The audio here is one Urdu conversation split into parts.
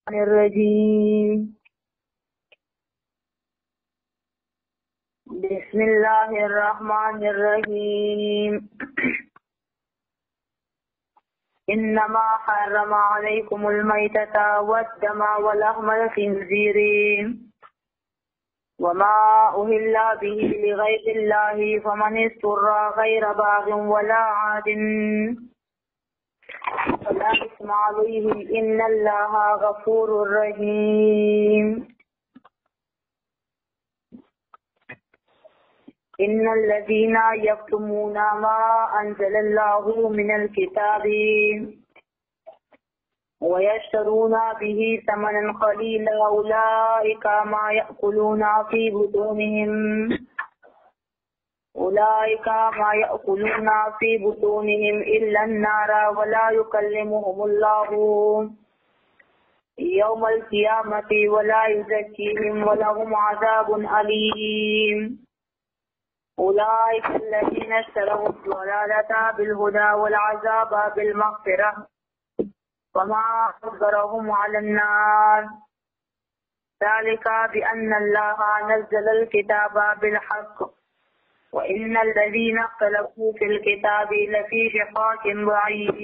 الرجیم بسم اللہ الرحمن الرحیم انما حرم علیکم المیتۃ والدم ولحم الخنزیر وما اہل به لغیر اللہ فمن اضطر غیر باغ ولا عاد فلا اثم علیہ ان اللہ غفور رحیم ان الذین یکتمون ما انزل اللہ من الکتاب ویشترون به ثمنا قلیلا اولئک ما یأکلون فی بطونهم الا النار ولا يكلمهم الله يوم القيامة ولا يزكيهم ولهم عذاب أليم أولئك الذين اشتروا الضلالة بالهدى والعذاب بالمغفرة وما أصبرهم على النار ذلك بأن الله نزل الكتاب بالحق وَإِنَّ الَّذِينَ اخْتَلَفُوا فِي الْكِتَابِ لَفِي شِقَاقٍ بَعِيدٍ۔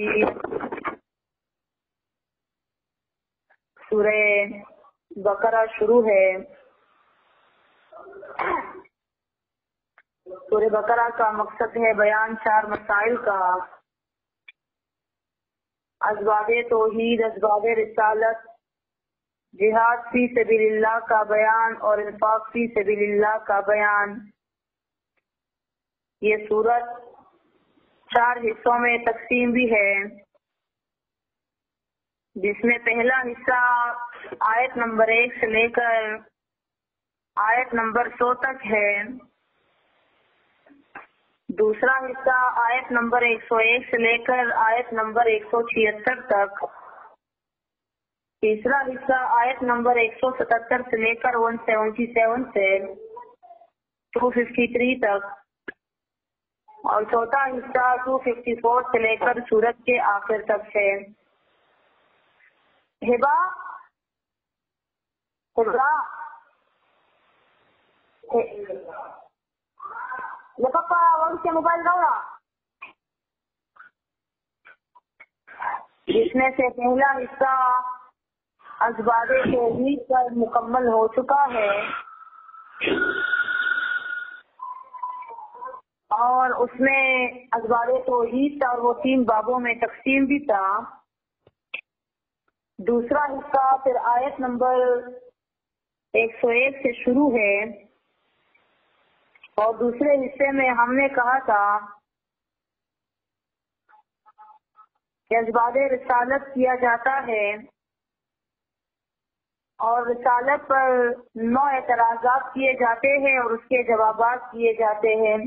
سورہ بقرہ شروع ہے۔ سورہ بقرہ کا مقصد ہے بیان 4 مسائل کا: اسباب توحید، اسباب رسالت، جہاد فی سبیل اللہ کا بیان اور انفاق فی سبیل اللہ کا بیان۔ یہ سورت 4 حصوں میں تقسیم بھی ہے، جس میں پہلا حصہ آیت نمبر 1 سے لے کر آیت نمبر 100 تک ہے، دوسرا حصہ آیت نمبر 101 سے لے کر آیت نمبر 176 تک، تیسرا حصہ آیت نمبر 177 سے لے کر 177 سے 253 تک، اور چوتھا حصہ 254 سے لے کر سورت کے آخر تک ہے۔ ہبا موبائل گوڑا، جس میں سے پہلا حصہ اسباب توحید پر مکمل ہو چکا ہے، اور اس میں اسباب توحید تھا اور وہ 3 بابوں میں تقسیم بھی تھا۔ دوسرا حصہ پھر آیت نمبر 101 سے شروع ہے، اور دوسرے حصے میں ہم نے کہا تھا کہ اسباب رسالت کیا جاتا ہے اور رسالت پر 9 اعتراضات کیے جاتے ہیں اور اس کے جوابات کیے جاتے ہیں۔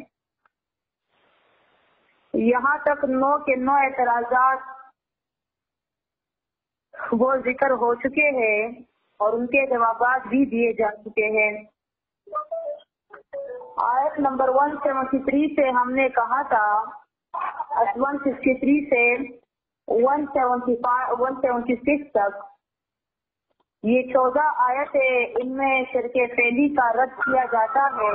یہاں تک 9 کے 9 اعتراضات وہ ذکر ہو چکے ہیں اور ان کے جوابات بھی دیے جا چکے ہیں۔ آیت نمبر 173 سے ہم نے کہا تھا 163 سے 176 تک یہ 14 آیتیں، ان میں شرک فعلی کا رد کیا جاتا ہے۔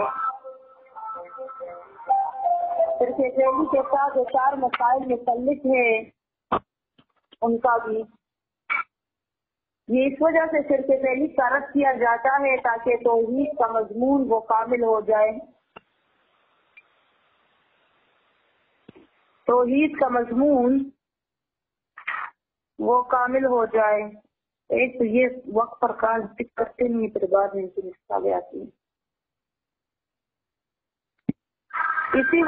شرک فعلی کے ساتھ جو 4 مسائل متعلق ہے ان کا بھی، یہ اس وجہ سے شرک فعلی کا رد کیا جاتا ہے تاکہ توحید کا مضمون وہ کامل ہو جائے، توحید کا مضمون وہ کامل ہو جائے۔ ایک تو یہ وقت پر کار ٹک کرتے نہیں، پھر بعد میں ان کی مثالیں آتی ہیں۔ اسی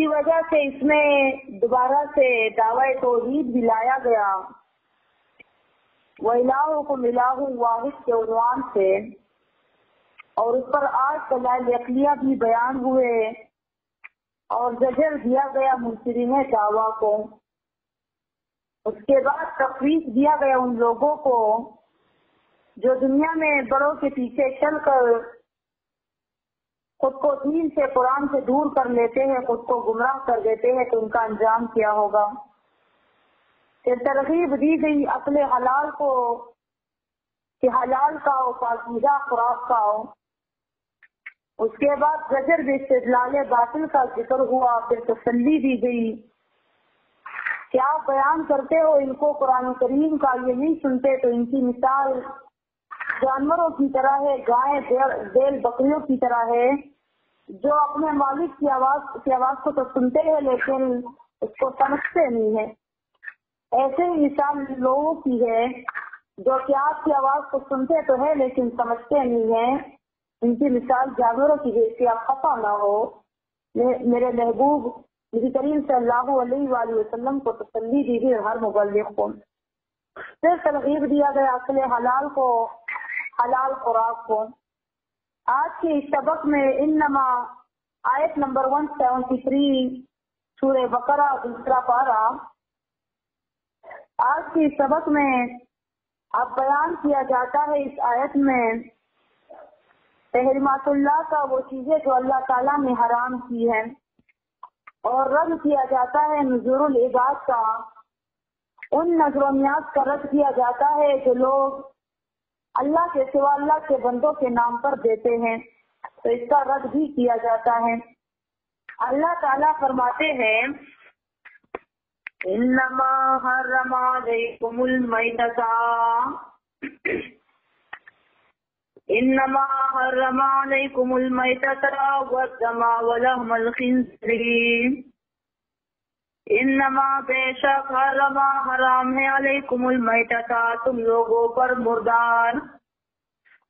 وجہ سے اس میں دوبارہ سے دعوی توحید بھی لایا گیا، وَإِلَٰهُكُمْ إِلَٰهٌ وَاحِدٌ کے عنوان سے، اور اس پر 8 دلائل عقلیہ بھی بیان ہوئے اور زجر دیا گیا منکرین دعویٰ کو۔ اس کے بعد تخویف دیا گیا ان لوگوں کو جو دنیا میں بڑوں کے پیچھے چل کر خود کو دین سے قرآن سے دور کر لیتے ہیں، خود کو گمراہ کر دیتے ہیں، تو ان کا انجام کیا ہوگا؟ پھر ترغیب دی گئی عقل حلال کو کہ حلال کھاؤ، پاکیزہ خوراک کھاؤ۔ اس کے بعد زجر باستدلال باطل کا ذکر ہوا، پھر تسلی دی گئی کہ آپ بیان کرتے ہو ان کو قرآن کریم کا، یہ نہیں سنتے، تو ان کی مثال جانوروں کی طرح ہے، گائے بیل بکریوں کی طرح ہے، جو اپنے مالک کی آواز کو تو سنتے ہیں لیکن اس کو سمجھتے نہیں ہے۔ ایسے ہی مثال لوگوں کی ہے جو کہ آپ کی آواز کو سنتے تو ہے لیکن سمجھتے نہیں ہیں، ان کی مثال جانوروں کی جیسی، آپ خفا نہ ہو۔ میرے محبوب نبی کریم صلی اللہ علیہ وآلہ وسلم کو تسلی دی گئی ہر مبلغ کو۔ پھر ترغیب دیا گیا عقل حلال کو، حلال خوراک کو۔ آج کے اس سبق میں انما آیت نمبر 173 سورہ بقرہ دوسرا پارہ، آج کے اس سبق میں اب بیان کیا جاتا ہے اس آیت میں تحریمات اللہ کا، وہ چیزیں جو اللہ تعالیٰ نے حرام کی ہیں، اور رد کیا جاتا ہے نذور العباد کا، ان نظر و نیاز کا رد کیا جاتا ہے جو لوگ اللہ کے سوا اللہ کے بندوں کے نام پر دیتے ہیں، تو اس کا رد بھی کیا جاتا ہے۔ اللہ تعالیٰ فرماتے ہیں انما حرم علیکم المیتۃ، انما حرم علیکم المیتۃ والدم ولحم الخنزیر، انما بے شک حرام ہے علیکم المیتۃ تم لوگوں پر مردار،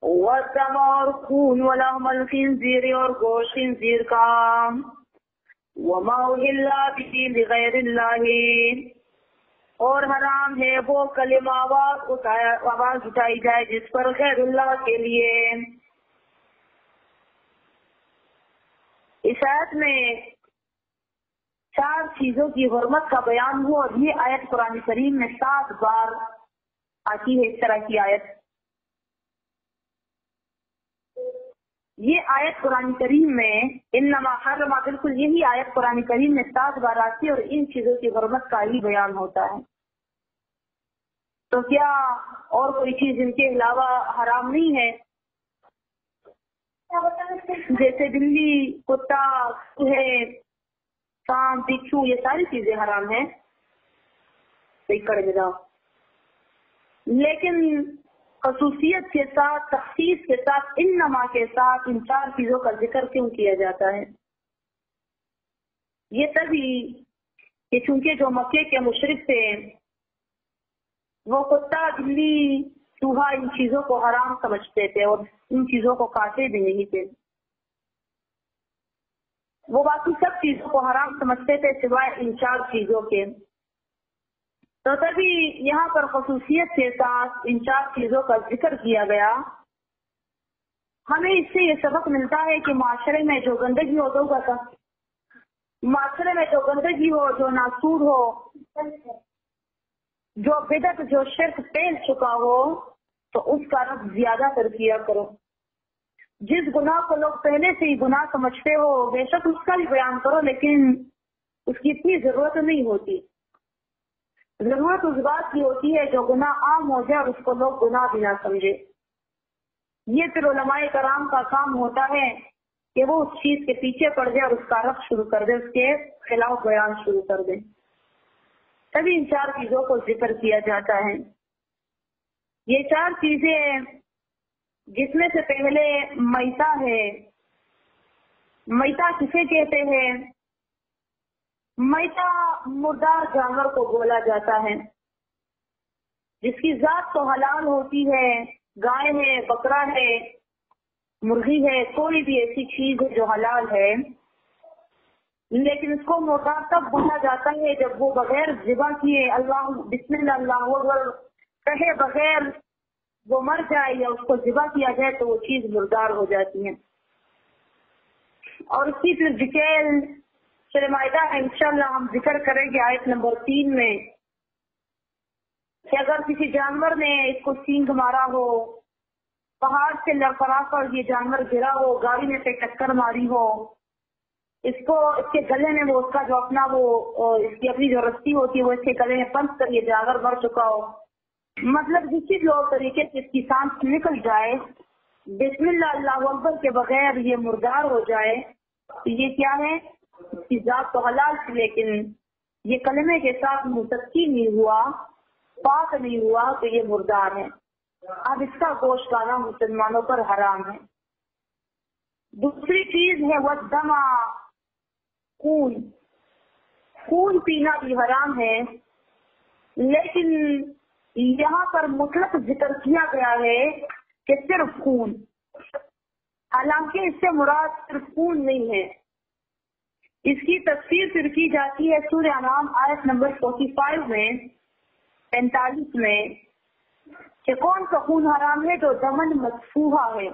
والدم اور خون، ولحم الخنزیر اور گوشت خنزیر کا، وما اہل به لغیر اللہ اور حرام ہے وہ کلمہ آواز اٹھائی جائے جس پر غیر اللہ کے لیے۔ اس آیت میں 4 چیزوں کی حرمت کا بیان ہوا، اور یہ آیت قرآن کریم میں 7 بار آتی ہے۔ اس طرح کی آیت، یہ آیت قرآن کریم میں انما حرم، بالکل یہی آیت قرآن کریم میں 7 بار آتی ہے، اور ان چیزوں کی حرمت کا ہی بیان ہوتا ہے۔ تو کیا اور کوئی چیز ان کے علاوہ حرام نہیں ہے؟ جیسے بلی، کتا، چوہے، سانپ، بچھو، یہ ساری چیزیں حرام ہیں، لیکن خصوصیت کے ساتھ، تخصیص کے ساتھ، انما کے ساتھ ان 4 چیزوں کا ذکر کیوں کیا جاتا ہے؟ یہ تبھی کہ چونکہ جو مکے کے مشرک تھے وہ کتا، بلی، چوہا ان چیزوں کو حرام سمجھتے تھے اور ان چیزوں کو کھاتے بھی نہیں تھے، وہ باقی سب چیزوں کو حرام سمجھتے تھے سوائے ان 4 چیزوں کے۔ تو تبھی یہاں پر خصوصیت کے ساتھ ان 4 چیزوں کا ذکر کیا گیا۔ ہمیں اس سے یہ سبق ملتا ہے کہ معاشرے میں جو گندگی ہو، معاشرے میں جو گندگی ہو، جو ناسور ہو، جو بدعت، جو شرک پھیل چکا ہو، تو اس کا رد زیادہ تر کیا کرو۔ جس گناہ کو لوگ پہلے سے ہی گناہ سمجھتے ہو، بے شک اس کا بھی بیان کرو، لیکن اس کی اتنی ضرورت نہیں ہوتی۔ ضرورت اس بات کی ہوتی ہے جو گناہ عام ہو جائے اور اس کو لوگ گناہ بھی نہ سمجھے۔ یہ پھر علماء کرام کا کام ہوتا ہے کہ وہ اس چیز کے پیچھے پڑ جائے اور اس کا رد شروع کر دے، اس کے خلاف بیان شروع کر دے۔ تبھی ان 4 چیزوں کو ذکر کیا جاتا ہے۔ یہ 4 چیزیں، جس میں سے پہلے میتہ ہے۔ میتہ کسے کہتے ہیں؟ میتہ مردار جانور کو بولا جاتا ہے، جس کی ذات تو حلال ہوتی ہے، گائے ہے، بکرا ہے، مرغی ہے، کوئی بھی ایسی چیز ہے جو حلال ہے، لیکن اس کو مردار تب بولا جاتا ہے جب وہ بغیر ذبح کیے، اللہ بسم اللہ اللہ اکبر کہے بغیر وہ مر جائے یا اس کو ذبح کیا جائے تو وہ چیز مردار ہو جاتی ہے۔ اور اس کی پھر ڈیٹیل سورہ مائدہ ہے، انشاءاللہ ہم ذکر کریں گے آیت نمبر 3 میں، کہ اگر کسی جانور نے اس کو سینگ مارا ہو پہاڑ سے لڑکھڑا کر یہ جانور گرا ہو، گاڑی نے سے ٹکر ماری ہو، اس کے گلے میں وہ اس کا جو اپنا وہ اس کی اپنی جو رسی ہوتی ہے وہ اس کے گلے میں پھنس کر یہ جانور مر چکا ہو، مطلب کسی بھی اور طریقے سے اس کی سانس نکل جائے، بسم اللہ اللہ اکبر کے بغیر یہ مردار ہو جائے، یہ کیا ہے؟ اس کی ذات تو حلال تھی لیکن یہ کلمے کے ساتھ متقی نہیں ہوا، پاک نہیں ہوا تو یہ مردار ہے، اب اس کا گوشت کھانا مسلمانوں پر حرام ہے۔ دوسری چیز ہے والدم، خون پینا بھی حرام ہے، لیکن یہاں پر مطلق ذکر کیا گیا ہے کہ صرف خون، حالانکہ اس سے مراد صرف خون نہیں ہے، اس کی تفسیر پھر کی جاتی ہے سورہ انعام آیت نمبر 45 میں 45 میں کہ کون سا خون حرام ہے؟ جو دمن مسفوحہ ہے،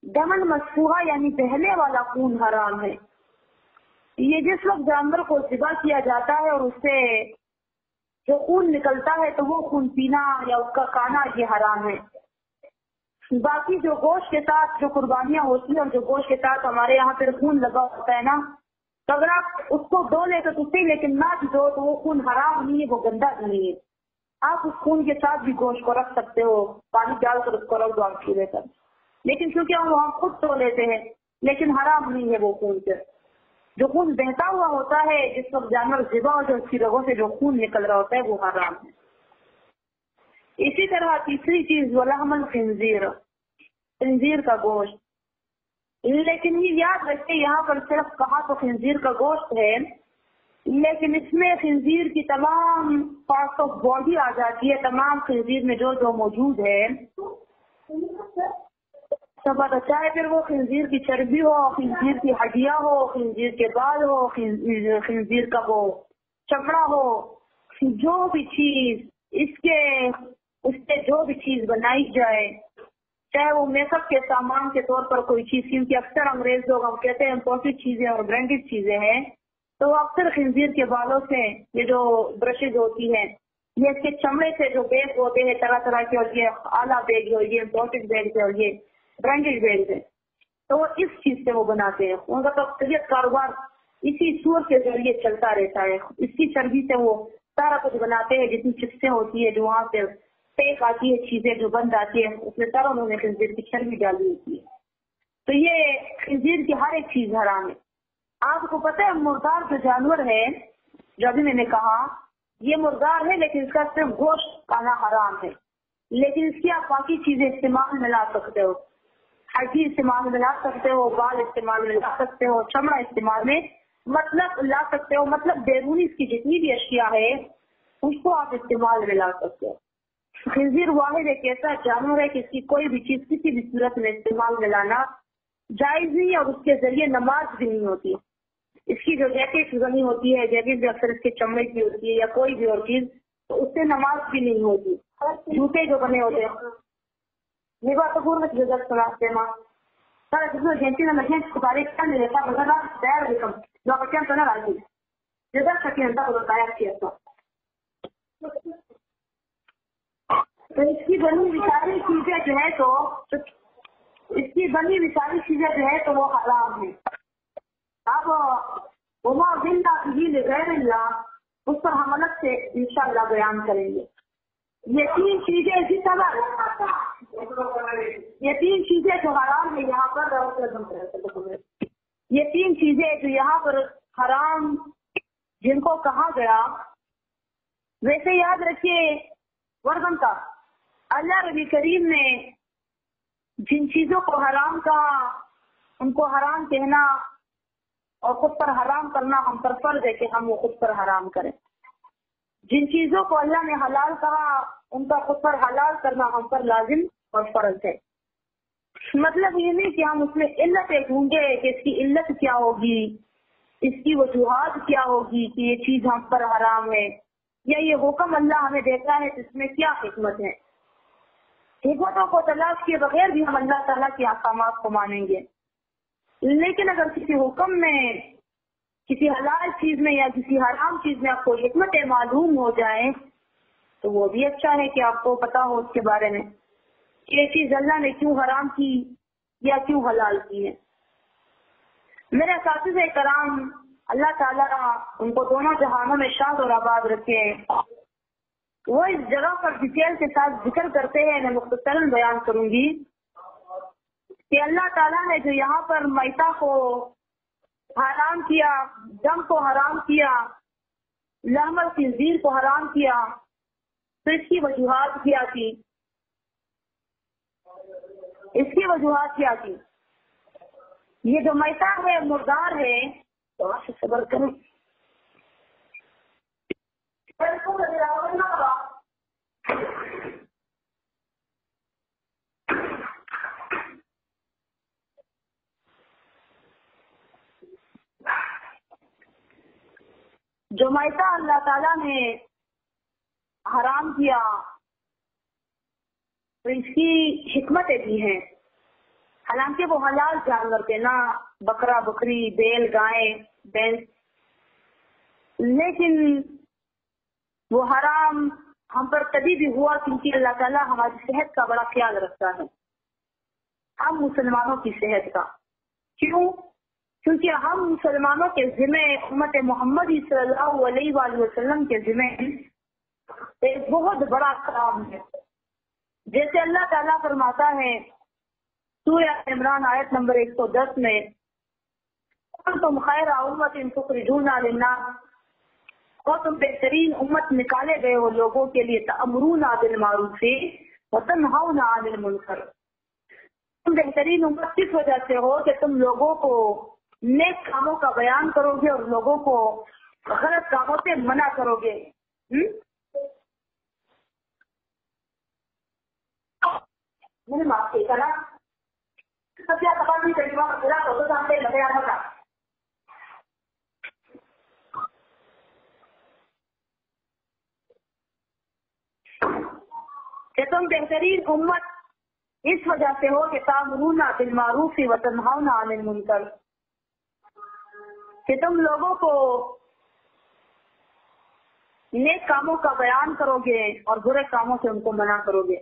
دمن مسفوحہ یعنی بہنے والا خون حرام ہے، یہ جس وقت جانور کو ذبح کیا جاتا ہے اور اس سے جو خون نکلتا ہے تو وہ خون پینا یا اس کا کھانا یہ حرام ہے۔ باقی جو گوشت کے ساتھ جو قربانیاں ہوتی ہیں اور جو گوشت کے ساتھ ہمارے یہاں پھر خون لگا ہوتا ہے نا، تو اگر آپ اس کو دو لے تو صحیح، لیکن نہ بھی دو تو وہ خون حرام نہیں ہے، وہ گندا نہیں ہے، آپ اس خون کے ساتھ بھی گوشت کو رکھ سکتے ہو، پانی ڈال کر اس کو رکھ دو آپ چولہے پر، لیکن کیونکہ ہم خود دھو لیتے ہیں، لیکن حرام نہیں ہے وہ خون سے۔ جو خون بہتا ہوا ہوتا ہے جس وقت جانور ذبح ہو جو اس کی رگوں سے جو خون نکل رہا ہوتا ہے وہ حرام ہے۔ اسی طرح تیسری چیز ولحم الخنزیر، خنزیر کا گوشت، لیکن یہ یاد رکھتے یہاں پر صرف کہا تو خنزیر کا گوشت ہے، لیکن اس میں خنزیر کی تمام پارٹس آف باڈی آ جاتی ہے، تمام خنزیر میں جو موجود ہے سب چاہے پھر وہ خنزیر کی چربی ہو، خنزیر کی ہڈیاں ہو، خنزیر کے بال ہو، خنزیر کا وہ چمڑا ہو، جو بھی چیز اس سے جو بھی چیز بنائی جائے، چاہے وہ میک اپ کے سامان کے طور پر کوئی چیز، کیونکہ اکثر انگریز لوگ ہم کہتے ہیں امپورٹڈ چیزیں اور برانڈیڈ چیزیں ہیں، تو وہ اکثر خنزیر کے بالوں سے یہ جو برشز ہوتی ہیں، یہ اس کے چمڑے سے جو بیگ ہوتے ہیں طرح طرح کے، اور یہ اعلیٰ بیگ ہے، یہ امپورٹڈ بیگ ہے اور یہ برانڈیڈ بیگ ہے، تو وہ اس چیز سے وہ بناتے ہیں، ان کا تو اکثریت کاروبار اسی سور کے ذریعے چلتا رہتا ہے، اس کی چربی سے وہ سارا کچھ بناتے ہیں، جتنی چپسیں ہوتی ہے جو وہاں سے پیک آتی ہے، چیزیں جو بند آتی ہے، اس میں سارا انہوں نے خنزیر کی چربی ڈالی ہوتی ہے، تو یہ خنزیر کی ہر ایک چیز حرام ہے۔ آپ کو پتہ ہے مردار جو جانور ہے جو ابھی میں نے کہا یہ مردار ہے، لیکن اس کا صرف گوشت کھانا حرام ہے، لیکن اس کی آپ باقی چیزیں استعمال میں لا سکتے ہو، ہڈی استعمال میں لا سکتے ہو، بال استعمال میں لا سکتے ہو، چمڑا استعمال میں مطلب لا سکتے ہو، مطلب بیرونی اس کی جتنی بھی اشیاء ہے اس کو آپ استعمال میں لا سکتے ہو۔ خنزیر واحد ایک ایسا جانور ہے کہ اس کی کوئی بھی چیز کسی بھی صورت میں استعمال میں لانا جائز نہیں، اور اس کے ذریعے نماز بھی نہیں ہوتی۔ اس کی جو جیکٹ بنی ہوتی ہے، جیکٹ بھی اکثر اس کے چمڑے کی ہوتی ہے یا کوئی بھی اور چیز، تو اس سے نماز بھی نہیں ہوتی۔ جوتے جو بنے ہوتے ہیں تو اس کی بنی ہوئی ساری چیزیں جو ہے تو وہ حرام ہے۔ اب وما ذلہ بھی لغیر اللہ، اس پر ہم الگ سے انشاءاللہ بیان کریں گے۔ یہ تین چیزیں اسی طرح جو حرام ہے یہاں پر، یہ تین چیزیں جو یہاں پر حرام جن کو کہا گیا، ویسے یاد رکھیے ورغم کا اللہ نبی کریم نے جن چیزوں کو حرام کہا ان کو حرام کہنا اور خود پر حرام کرنا ہم پر فرض ہے کہ ہم وہ خود پر حرام کریں۔ جن چیزوں کو اللہ نے حلال کہا ان کا خود پر حلال کرنا ہم پر لازم اور فرض ہے۔ مطلب یہ نہیں کہ ہم اس میں علتیں ڈھونڈے کہ اس کی علت کیا ہوگی، اس کی وجوہات کیا ہوگی کہ یہ چیز ہم پر حرام ہے، یا یہ حکم اللہ ہمیں دیتا ہے اس میں کیا حکمت ہے۔ حکمتوں کو تلاش کیے بغیر بھی ہم اللہ تعالیٰ کے احکامات کو مانیں گے، لیکن اگر کسی حکم میں، کسی حلال چیز میں یا کسی حرام چیز میں آپ کو حکمتیں معلوم ہو جائیں تو وہ بھی اچھا ہے کہ آپ کو پتا ہو اس کے بارے میں۔ یہ چیز اللہ نے کیوں حرام کی یا کیوں حلال کی ہے۔ میرے اساتذہ کرام اللہ تعالیٰ ان کو دونوں جہانوں میں شاد اور آباد رکھے، وہ اس جگہ پر ڈیٹیل کے ساتھ ذکر کرتے ہیں، میں مختصراً بیان کروں گی کہ اللہ تعالیٰ نے جو یہاں پر میتہ کو حرام کیا، دم کو حرام کیا، لحم الخنزیر کو حرام کیا، تو اس کی وجوہات کیا تھی؟ اس کی وجوہات کیا تھی؟ یہ جو میتہ ہے، مردار ہے، تو آپ سے صبر کریں۔ جو میتہ اللہ تعالیٰ نے حرام کیا تو اس کی حکمتیں بھی ہیں، حالانکہ وہ حلال جانور تھے نا، بکرا بکری بیل گائے بھینس، لیکن وہ حرام ہم پر تبھی بھی ہوا کیونکہ اللہ تعالیٰ ہماری صحت کا بڑا خیال رکھتا ہے، ہم مسلمانوں کی صحت کا۔ کیوں؟ کیونکہ ہم مسلمانوں کے ذمہ، امت محمدی صلی اللہ علیہ وآلہ وسلم کے ذمہ ایک بہت بڑا کام ہے۔ جیسے اللہ تعالیٰ فرماتا ہے سورہ عمران آیت نمبر 110 میں، تم خیر امت تخرجون للناس، اور تم بہترین امت نکالے گئے ہو لوگوں کے لیے، تأمرون بالمعروف وتنہون عن المنکر، تم بہترین امت کس وجہ سے ہو کہ تم لوگوں کو نیک کاموں کا بیان کرو گے اور لوگوں کو غلط کاموں سے منع کرو گے۔ میں نے معاف کیا نا، سب کیا تباہ نہیں کرتی وہاں پورا تو سامنے لگے آنا تھا۔ کہ تم بہترین امت اس وجہ سے ہو کہ تأمرون بالمعروف وتنہون عن المنکر، کہ تم لوگوں کو نیک کاموں کا بیان کرو گے اور برے کاموں سے ان کو منع کرو گے۔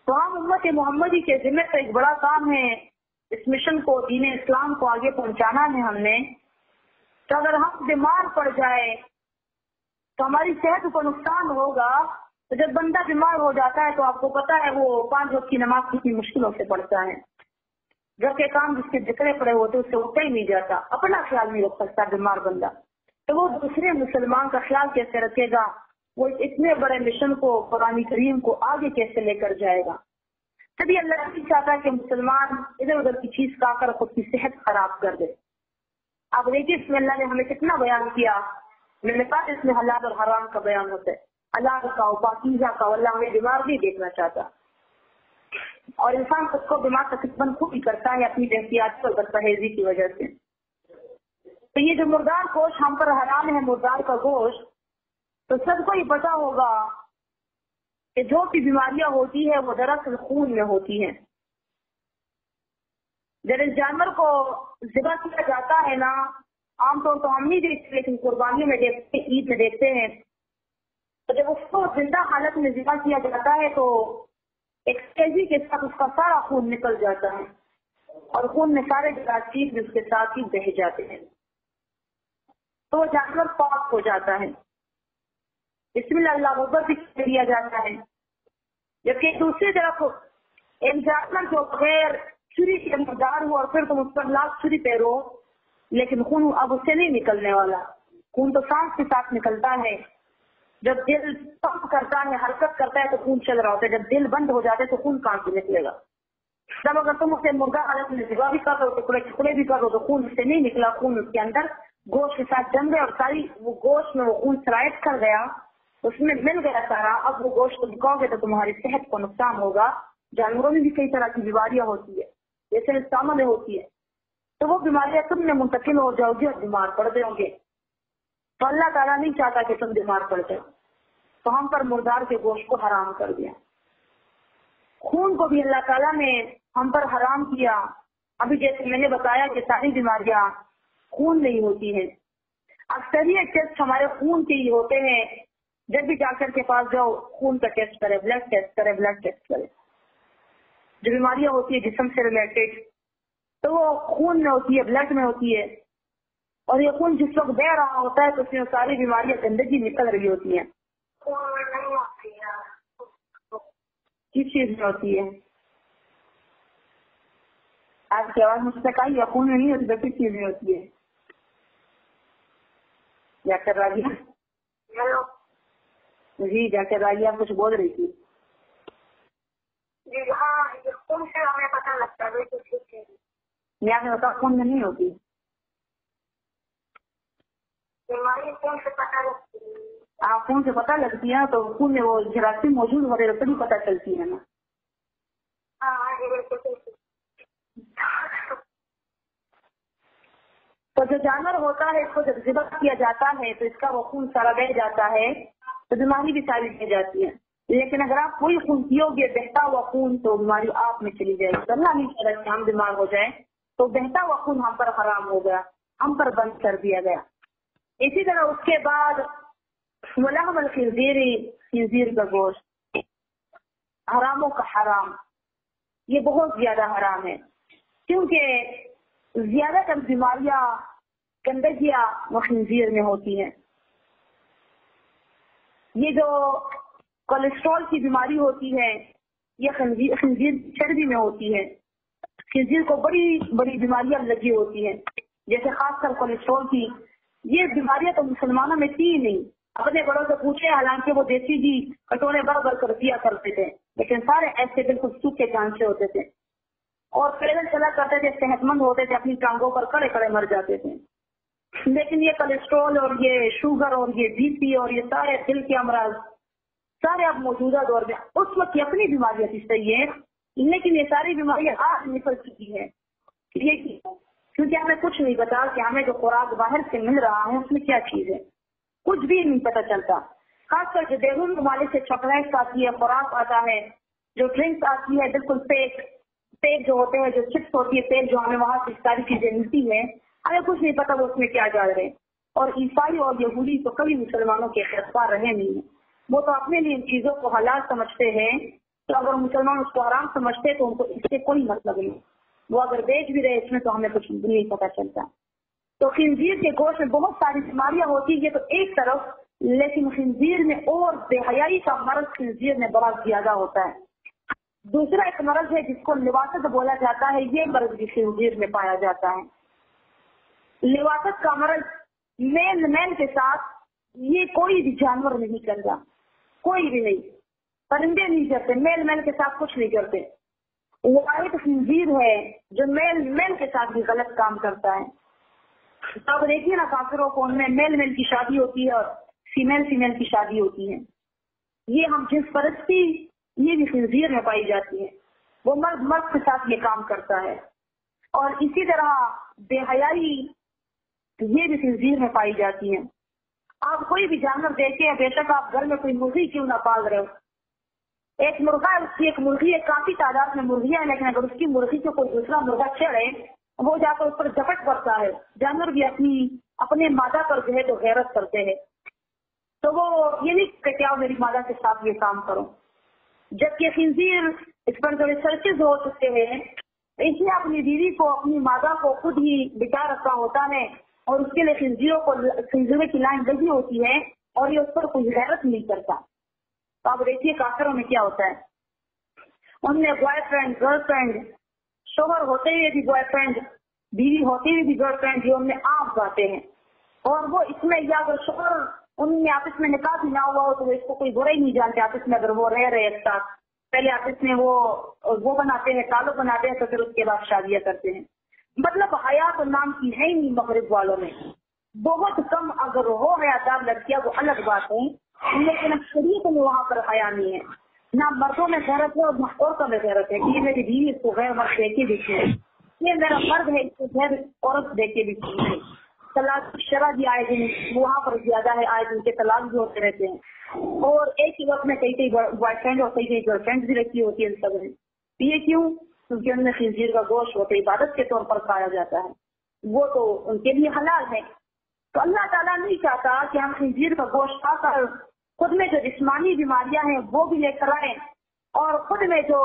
تو ہم امت محمدی کے ذمہ سے ایک بڑا کام ہے، اس مشن کو، دین اسلام کو آگے پہنچانا ہے ہم نے۔ تو اگر ہم بیمار پڑ جائے تو ہماری صحت کو نقصان ہوگا۔ تو جب بندہ بیمار ہو جاتا ہے تو آپ کو پتا ہے وہ 5 وقت کی نماز کتنی مشکلوں سے پڑھتا ہے، گھر کے کام جس کے جکڑے پڑے ہوتے اس سے اٹھا ہی نہیں جاتا، اپنا خیال نہیں رکھ سکتا بیمار بندہ، تو وہ دوسرے مسلمان کا خیال کیسے رکھے گا؟ وہ اتنے بڑے مشن کو، قرآن کریم کو آگے کیسے لے کر جائے گا؟ تبھی اللہ نہیں چاہتا کہ مسلمان ادھر ادھر کی چیز کھا کر خود کی صحت خراب کر دے۔ آپ دیکھیے اس میں اللہ نے ہمیں کتنا بیان کیا، میں نے کہا اس میں حلال اور حرام کا بیان ہوتا ہے، حلال کا اور پاکیزہ کا۔ اللہ ہمیں بیمار نہیں دیکھنا چاہتا، اور انسان خود کو بیمار تقریباً خود ہی کرتا ہے اپنی احتیاطی اور بدپرہیزی کی وجہ سے۔ تو یہ جو مردار گوشت ہم پر حرام ہے، مردار کا گوشت، تو سب کو ہی پتا ہوگا کہ جو بھی بیماریاں ہوتی ہے وہ دراصل خون میں ہوتی ہیں۔ جب اس جانور کو ذبح کیا جاتا ہے نا، عام طور تو ہم نہیں دیکھتے لیکن قربانیوں میں دیکھتے، عید میں دیکھتے ہیں، تو جب اس کو زندہ حالت میں ذبح کیا جاتا ہے تو ایک تیزی کے ساتھ اس کا سارا خون نکل جاتا ہے، اور خون میں سارے جراثیم بھی اس کے ساتھ ہی بہہ جاتے ہیں، تو وہ جانور پاک ہو جاتا ہے۔ بسم اللہ اکبر بھی دیا جاتا ہے۔ جبکہ دوسری طرف ایک جانور جو بغیر چھری کے مردار ہو اور پھر تم اس پر لاکھ چھری پھیرو، لیکن خون اب اس سے نہیں نکلنے والا، خون تو سانس کے ساتھ نکلتا ہے۔ جب دل پمپ کرتا ہے، حرکت کرتا ہے تو خون چل رہا ہوتا ہے، جب دل بند ہو جاتا ہے تو خون کہاں سے نکلے گا؟ جب اگر تم اسے مردہ حالت میں ذبح بھی کر رہو، ٹکڑے ٹکڑے بھی کر رہو، تو خون اس سے نہیں نکلا، خون اس کے اندر گوشت کے ساتھ جم گیا اور ساری وہ گوشت میں وہ خون سرائٹ کر گیا، اس میں مل گیا سارا۔ اب وہ گوشت تم کھاؤ گے تو تمہاری صحت کو نقصان ہوگا۔ جانوروں میں بھی کئی طرح کی بیماریاں ہوتی ہے، جیسے انسانوں میں ہوتی ہے، تو وہ بیماریاں تم میں منتقل ہو جاؤ گی اور بیمار پڑ جاؤ گے۔ تو اللہ تعالیٰ نہیں چاہتا کہ تم بیمار پڑ جاؤ، تو ہم پر مردار کے گوشت کو حرام کر دیا۔ خون کو بھی اللہ تعالیٰ نے ہم پر حرام کیا۔ ابھی جیسے میں نے بتایا کہ ساری بیماریاں خون نہیں ہوتی ہیں، اکثریت ٹیسٹ ہمارے خون کے ہی ہوتے ہیں۔ جب بھی ڈاکٹر کے پاس جاؤ، خون کا ٹیسٹ کرے، بلڈ ٹیسٹ کرے، بلڈ ٹیسٹ کرے۔ جو بیماریاں ہوتی ہے جسم سے ریلیٹڈ، تو وہ خون میں ہوتی ہے، بلڈ میں ہوتی ہے، اور یہ خون جس وقت بہ رہا ہوتا ہے تو اس میں ساری بیماریاں گندگی نکل رہی ہوتی ہیں۔ کس چیز میں ہوتی ہے؟ آپ کی آواز مجھ تک آئی؟ خون میں نہیں ہوتی تو کس چیز میں ہوتی ہے؟ ڈاکٹر راجیہ؟ جی ڈاکٹر راجیہ آپ کچھ بول رہی تھی؟ جی ہاں، خون سے ہمیں پتہ لگتا ہے۔ میں آپ نے بتا خون میں نہیں ہوتی، بیماری خون سے پتہ لگتی ہے۔ آپ خون سے پتہ لگتی ہے تو خون میں وہ جراثیم موجود ہو رہے تبھی پتہ چلتی ہے نا۔ تو جو جانور ہوتا ہے اس کو جب ذبح کیا جاتا ہے تو اس کا وہ خون سارا بہ جاتا ہے تو بیماری بھی ساری بہ جاتی ہے، لیکن اگر آپ کوئی خون پیو گے بہتا ہوا خون تو بیماری آپ میں چلی جائے گی۔ اللہ نہیں چاہتا کہ ہم بیمار ہو جائیں، تو بہتا ہوا خون ہم پر حرام ہو گیا، ہم پر بند کر دیا گیا۔ اسی طرح اس کے بعد ولحم الخنزیر، خنزیر کا گوشت حراموں کا حرام، یہ بہت زیادہ حرام ہے، کیونکہ زیادہ تر بیماریاں گندگیاں وہ خنزیر میں ہوتی ہیں۔ یہ جو کولیسٹرول کی بیماری ہوتی ہے یہ خنزیر چربی میں ہوتی ہے۔ خنزیر کو بڑی بڑی بیماریاں لگی ہوتی ہیں، جیسے خاص کر کولیسٹرول کی۔ یہ بیماریاں تو مسلمانوں میں تھی ہی نہیں، اپنے بڑوں سے پوچھے، حالانکہ وہ دیسی جی کٹورے بھر بھر کر دیا کرتے تھے، لیکن سارے ایسے بالکل سوکھے چانچے ہوتے تھے اور پیدل چلا کرتے تھے، صحت مند ہوتے تھے، اپنی ٹانگوں پر کڑے کڑے مر جاتے تھے۔ لیکن یہ کولیسٹرول اور یہ شوگر اور یہ بی پی اور یہ سارے دل کے امراض سارے اب موجودہ دور میں، اس وقت کی اپنی بیماریاں تھی صحیح ہے، لیکن یہ ساری بیماریاں آج نکل چکی ہے۔ یہ کیونکہ ہمیں کچھ نہیں پتا کہ ہمیں جو خوراک باہر سے مل رہا ہے اس میں کیا چیز ہے، کچھ بھی نہیں پتا چلتا۔ خاص کر جو بیرون ممالک سے چاکلیٹس آتی ہے، خوراک آتا ہے، جو ڈرنکس آتی ہے بالکل پیک جو ہوتے ہیں، جو چپس ہوتی ہے پیک، جو ہمیں وہاں سے ساری چیزیں ملتی ہیں، ہمیں کچھ نہیں پتا وہ اس میں کیا ڈال رہے ہیں۔ اور عیسائی اور یہودی تو کبھی مسلمانوں کے اعتبار رہے نہیں، وہ تو اپنے لیے ان چیزوں کو حلال سمجھتے ہیں، تو اگر مسلمان اس کو حرام سمجھتے تو ان کو اس سے کوئی مطلب نہیں، وہ اگر بیچ بھی رہے اس میں تو ہمیں کچھ نہیں پتا چلتا۔ تو خنزیر کے گوشت میں بہت ساری بیماریاں ہوتی ہیں تو ایک طرف، لیکن خنزیر میں اور بے حیائی کا مرض خنزیر میں بڑا زیادہ ہوتا ہے۔ دوسرا ایک مرض ہے جس کو لواست بولا جاتا ہے، یہ مرض بھی خنزیر میں پایا جاتا ہے۔ لواست کا مرض میل کے ساتھ یہ کوئی بھی جانور نہیں کرتا، کوئی بھی نہیں، پرندے نہیں کرتے، میل کے ساتھ کچھ نہیں کرتے۔ واحد خنزیر ہے جو میل کے ساتھ بھی غلط کام کرتا ہے۔ اب دیکھیے نا کافروں کو، ان میں میل کی شادی ہوتی ہے اور فیمیل کی شادی ہوتی ہے۔ یہ ہم جنس پرستی یہ بھی خنزیر میں پائی جاتی ہے، وہ مرد کے ساتھ یہ کام کرتا ہے۔ اور اسی طرح بے حیائی یہ بھی خنزیر میں پائی جاتی ہے۔ آپ کوئی بھی جانور دیکھیں، بے شک آپ گھر میں کوئی مرغی کیوں نہ پال رہے ہو، ایک مرغا ہے، اس کی ایک مرغی ہے، کافی تعداد میں مرغیاں ہیں، لیکن اگر اس کی مرغی کو کوئی دوسرا مرغا چڑھے وہ جا کر اس پر جپٹ پڑتا ہے۔ جانور بھی اپنے مادہ پر جو ہے تو غیرت کرتے ہیں، تو وہ یہ نہیں کہ کیا میری مادہ کے ساتھ یہ کام کرو۔ جبکہ خنزیر اس پر جو ریسرچز ہو چکے ہیں، اس نے اپنی بیوی کو، اپنی مادہ کو خود ہی بٹا رکھا ہوتا ہے اور اس کے لیے خنزیروں کی لائن لگی ہوتی ہے اور یہ اس پر کوئی غیرت نہیں کرتا۔ تو آپ دیکھیے کافروں میں کیا ہوتا ہے، ان میں بوائے فرینڈ، گرل فرینڈ، شوہر ہوتے ہوئے بھی بوائے فرینڈ، بیوی ہوتے ہوئے بھی گرل فرینڈ، جو ان میں آپ گاتے ہیں، اور وہ اس میں یا اگر شوہر ان میں آپس میں نکاح بھی نہ ہوا ہو تو وہ اس کو کوئی برا ہی نہیں جانتے، آپس میں اگر وہ رہ رہے ایک ساتھ، پہلے آپس میں وہ بناتے ہیں، تعلق بناتے ہیں، تو پھر اس کے بعد شادیاں کرتے ہیں۔ مطلب حیات نام کی ہے ہی نہیں مغرب والوں میں، بہت کم اگر ہو حیادار لڑکیاں وہ الگ بات ہے، لیکن شریعت میں وہاں پر حیا نہیں ہے، نہ مردوں میں غیرت ہے اور نہ عورتوں میں غیرت ہے کہ یہ میری بیوی اس کو غیر مرد دے کے دیکھی ہے، یہ میرا مرد ہے اس کو غیر عورت دے کے دیکھی ہے۔ طلاق شرح بھی آئے دن وہاں پر زیادہ ہے، آئے دن کے طلاق بھی ہوتے رہتے ہیں، اور ایک ہی وقت میں کئی بوائے فرینڈ اور کئی گرل فرینڈ بھی رکھی ہوتی ہے سب نے۔ یہ کیوں؟ کیونکہ ان میں خنزیر کا گوشت ہوتا ہے، عبادت کے طور پر کھایا جاتا ہے، وہ تو ان کے لیے حلال ہے۔ تو اللہ تعالیٰ نہیں چاہتا کہ ہم خنزیر کا گوشت کھا کر خود میں جو جسمانی بیماریاں ہیں وہ بھی لے کر آئیں، اور خود میں جو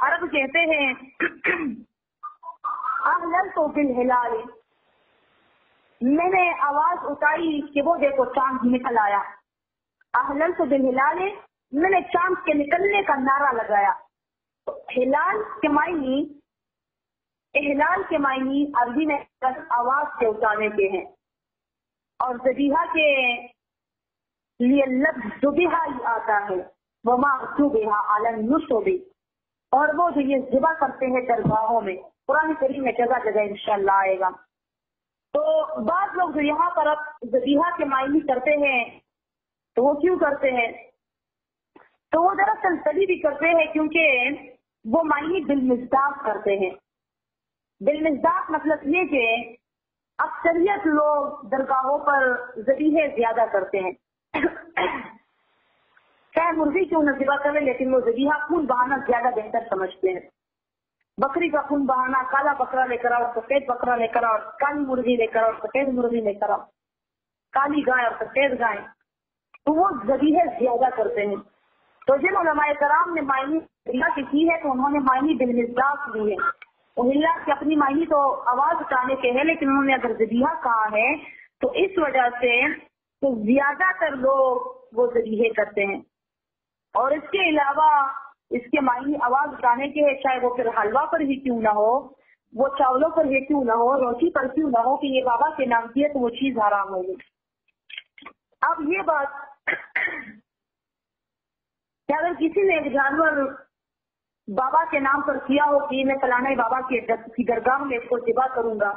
عرب کہتے ہیں احللت بالہلال، میں نے آواز اٹھائی کہ وہ دیکھو چاند نکل آیا. احللت بالہلال، میں نے چاند کے نکلنے کا نعرہ لگایا. ہلال کے معنی، احلال کے معنی عربی میں آواز سے اٹھانے کے ہیں، اور ذبیحہ کے لیے لفظ ذبیحہ ہی آتا ہے. وما ذبیحہ علی النصب، اور وہ جو یہ ذبح کرتے ہیں درگاہوں میں، قرآن کریم میں جگہ جگہ انشاءاللہ آئے گا. تو بعض لوگ جو یہاں پر اب ذبیحہ کے معنی کرتے ہیں تو وہ کیوں کرتے ہیں؟ تو وہ دراصل تبھی بھی کرتے ہیں کیونکہ وہ معنی بالمصداق کرتے ہیں. بالمصداق مطلب یہ کہ اکثریت لوگ درگاہوں پر ذبیحے زیادہ کرتے ہیں. چاہے مرغی کیوں نہ ذبح کرے، لیکن وہ ذبیحہ خون بہانا زیادہ بہتر سمجھتے ہیں. بکری کا خون بہانا، کالا بکرا لے کر آؤ، سفید بکرا لے کر آؤ، کالی مرغی لے کر آؤ، سفید مرغی لے کر آؤ، کالی گائے اور سفید گائے، تو وہ ذبیحے زیادہ کرتے ہیں. تو جن علماء کرام نے معنی ذبیحہ کی ہے تو انہوں نے معنی بالمصداق لی ہے. اللہ کی اپنی معنی تو آواز اٹھانے کے ہے، لیکن انہوں نے اگر ذبیحہ کہا ہے تو اس وجہ سے تو زیادہ تر لوگ وہ ذبیحے کرتے ہیں. اور اس کے علاوہ اس کے معنی آواز اٹھانے کے ہے، چاہے وہ پھر حلوہ پر ہی کیوں نہ ہو، وہ چاولوں پر ہی کیوں نہ ہو، روٹی پر کیوں نہ ہو کہ یہ بابا کے نام کی ہے تو وہ چیز حرام ہوگی. اب یہ بات کہ اگر کسی نے ایک جانور بابا کے نام پر کیا ہو کہ میں فلانے بابا کی درگاہ میں اس کو ذبح کروں گا،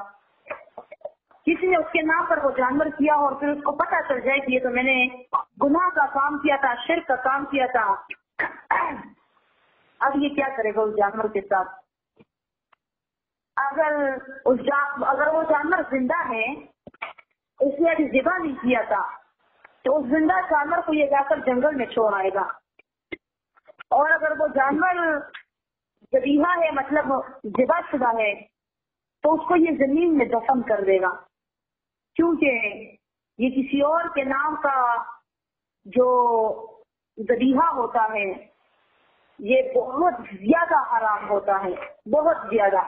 کسی نے اس کے نام پر وہ جانور کیا ہو اور پھر اس کو پتہ چل جائے کہ یہ تو میں نے گناہ کا کام کیا تھا، شرک کا کام کیا تھا، اب یہ کیا کرے گا اس جانور کے ساتھ؟ اگر وہ جانور زندہ ہے، اس نے ابھی ذبح نہیں کیا تھا، تو اس زندہ جانور کو یہ جا کر جنگل میں چھوڑ آئے گا. اور اگر وہ جانور ذبیحہ ہے، مطلب ذبح شدہ ہے، تو اس کو یہ زمین میں دفن کر دے گا، کیونکہ یہ کسی اور کے نام کا جو ذبیحہ ہوتا ہے یہ بہت زیادہ حرام ہوتا ہے، بہت زیادہ.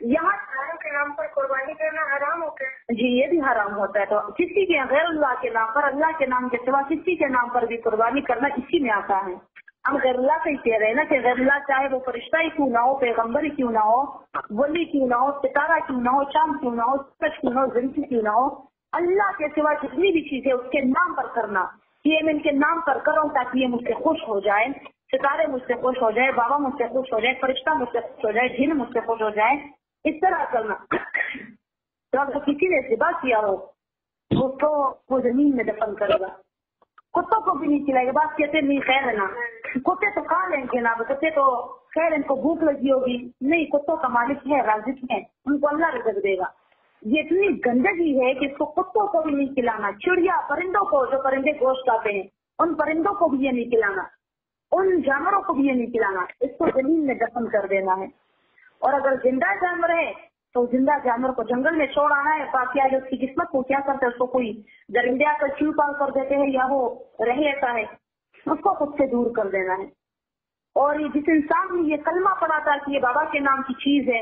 یہاں کے نام پر قربانی کرنا حرام ہوتا ہے. جی یہ بھی حرام ہوتا ہے. تو کسی کے غیر اللہ کے نام پر، اللہ کے نام کے سوا کسی کے نام پر بھی قربانی کرنا اسی میں آتا ہے. ہم غیر اللہ سے ہی کہہ رہے ہیں نا کہ غیر اللہ چاہے وہ فرشتہ ہی کیوں نہ ہو، پیغمبر ہی کیوں نہ ہو، ولی کیوں نہ ہو، ستارہ کیوں نہ ہو، چاند کیوں نہ ہو، سورج کیوں نہ ہو، زمین کیوں نہ ہو، اللہ کے سوا جتنی بھی چیزیں اس کے نام پر کرنا، یہ میں ان کے نام پر کروں تاکہ یہ مجھ سے خوش ہو جائے، ستارے مجھ سے خوش ہو جائے، بابا مجھ سے خوش ہو جائے، فرشتہ مجھ سے خوش ہو جائے، جن مجھ سے خوش ہو جائے، اس طرح کرنا. تو اگر کسی نے ذبح کیا ہو تو وہ زمین میں دفن کرے گا. کتوں کو بھی نہیں کھلائے گا. بات کہتے نہیں خیر ہے نا، کتے تو کھا لیں گے نا، کتے تو خیر ان کو بھوک لگی ہوگی، نہیں، کتوں کا مالک ہے، رازق ہے، ان کو اللہ رزق دے گا. یہ اتنی گندگی ہے کہ اس کو کتوں کو بھی نہیں کھلانا، چڑیا پرندوں کو، جو پرندے گوشت کھاتے ہیں ان پرندوں کو بھی یہ نہیں کھلانا، ان جانوروں کو بھی یہ نہیں کھلانا، اس کو زمین میں دفن کر دینا ہے. اور اگر زندہ جانور ہے تو زندہ جانور کو جنگل میں چھوڑ آنا ہے. باقی آگے اس کی قسمت کو کیا کرتے ہیں، اس کو کوئی درندے آ کر چیو پال کر دیتے ہیں یا وہ رہ لیتا ہے، اس کو خود سے دور کر دینا ہے. اور یہ جس انسان نے یہ کلمہ پڑھا تھا کہ یہ بابا کے نام کی چیز ہے،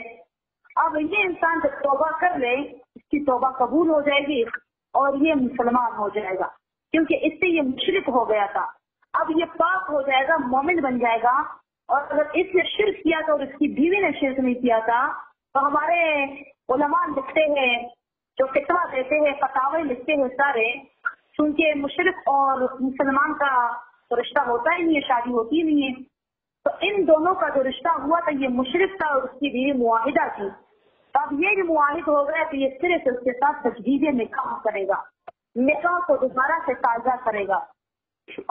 اب یہ انسان جب توبہ کر لے اس کی توبہ قبول ہو جائے گی اور یہ مسلمان ہو جائے گا، کیونکہ اس سے یہ مشرک ہو گیا تھا. اب یہ پاک ہو جائے گا، مومن بن جائے گا. اور اگر اس نے شرک کیا تھا اور اس کی بیوی نے شرک نہیں کیا تھا تو ہمارے علماء لکھتے ہیں، جو فتویٰ دیتے ہیں، فتاوی لکھتے ہیں سارے، چونکہ مشرک اور مسلمان کا تو رشتہ ہوتا ہی نہیں ہے، شادی ہوتی ہی نہیں ہے، تو ان دونوں کا جو رشتہ ہوا تھا یہ مشرک تھا اور اس کی بیوی معاہدہ تھی. اب یہ جو معاہد ہو گیا تو یہ صرف اس کے ساتھ تجدید نکاح کرے گا، نکاح کو دوبارہ سے تازہ کرے گا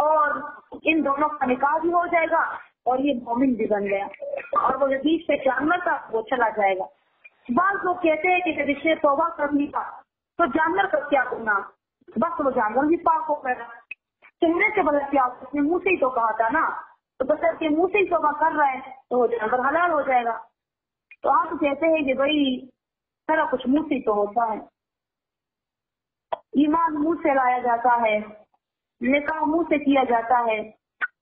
اور ان دونوں کا نکاح بھی ہو جائے گا اور یہ مومن بھی بن گیا. اور وہ جو بیچ سے جانور تھا وہ چلا جائے گا. بعض لوگ کہتے ہیں کہ جب اس نے توبہ کر لی تھا تو جانور کا کیا کرنا، بس وہ جانور بھی پاک ہو گیا. چہرے سے بدل کیا، اس نے منہ سے ہی تو کہا تھا نا، تو بس کے منہ سے ہی توبہ کر رہا ہے تو وہ جانور حلال ہو جائے گا. تو آپ کہتے ہیں کہ بھائی سارا کچھ منہ سے ہی تو ہوتا ہے، ایمان منہ سے لایا جاتا ہے، نکاح منہ سے کیا جاتا ہے،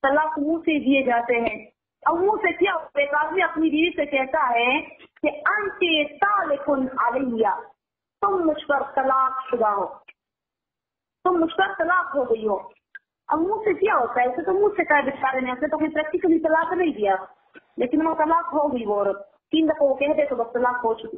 طلاق منہ سے دیے جاتے ہیں، اب منہ سے کیا ایک آدمی اپنی بیوی سے کہتا ہے کہ انت طالقن علیہ، تم مجھ پر طلاق شدہ ہو، تم مجھ پر طلاق ہو گئی ہو۔ اب منہ سے کیا ہوتا ہے؟ ایسے تو منہ سے کہا بیچارے نے، ایسے تو کوئی پریکٹیکلی طلاق نہیں دیا، لیکن وہ طلاق ہو گئی، وہ عورت 3 دفعہ وہ کہہ دے تو بس طلاق ہو چکی،